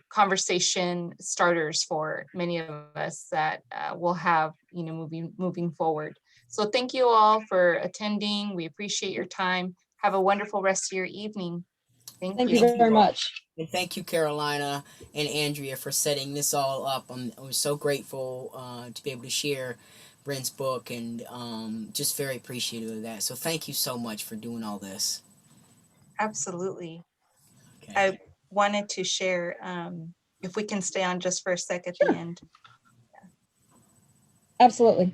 conversation starters for many of us that we'll have, moving forward. So thank you all for attending. We appreciate your time. Have a wonderful rest of your evening. Thank you very much. And thank you, Carolina and Andrea, for setting this all up. I was so grateful to be able to share Brynn's book and just very appreciative of that. So thank you so much for doing all this. Absolutely. Okay. I wanted to share, if we can stay on just for a sec at the end. Absolutely.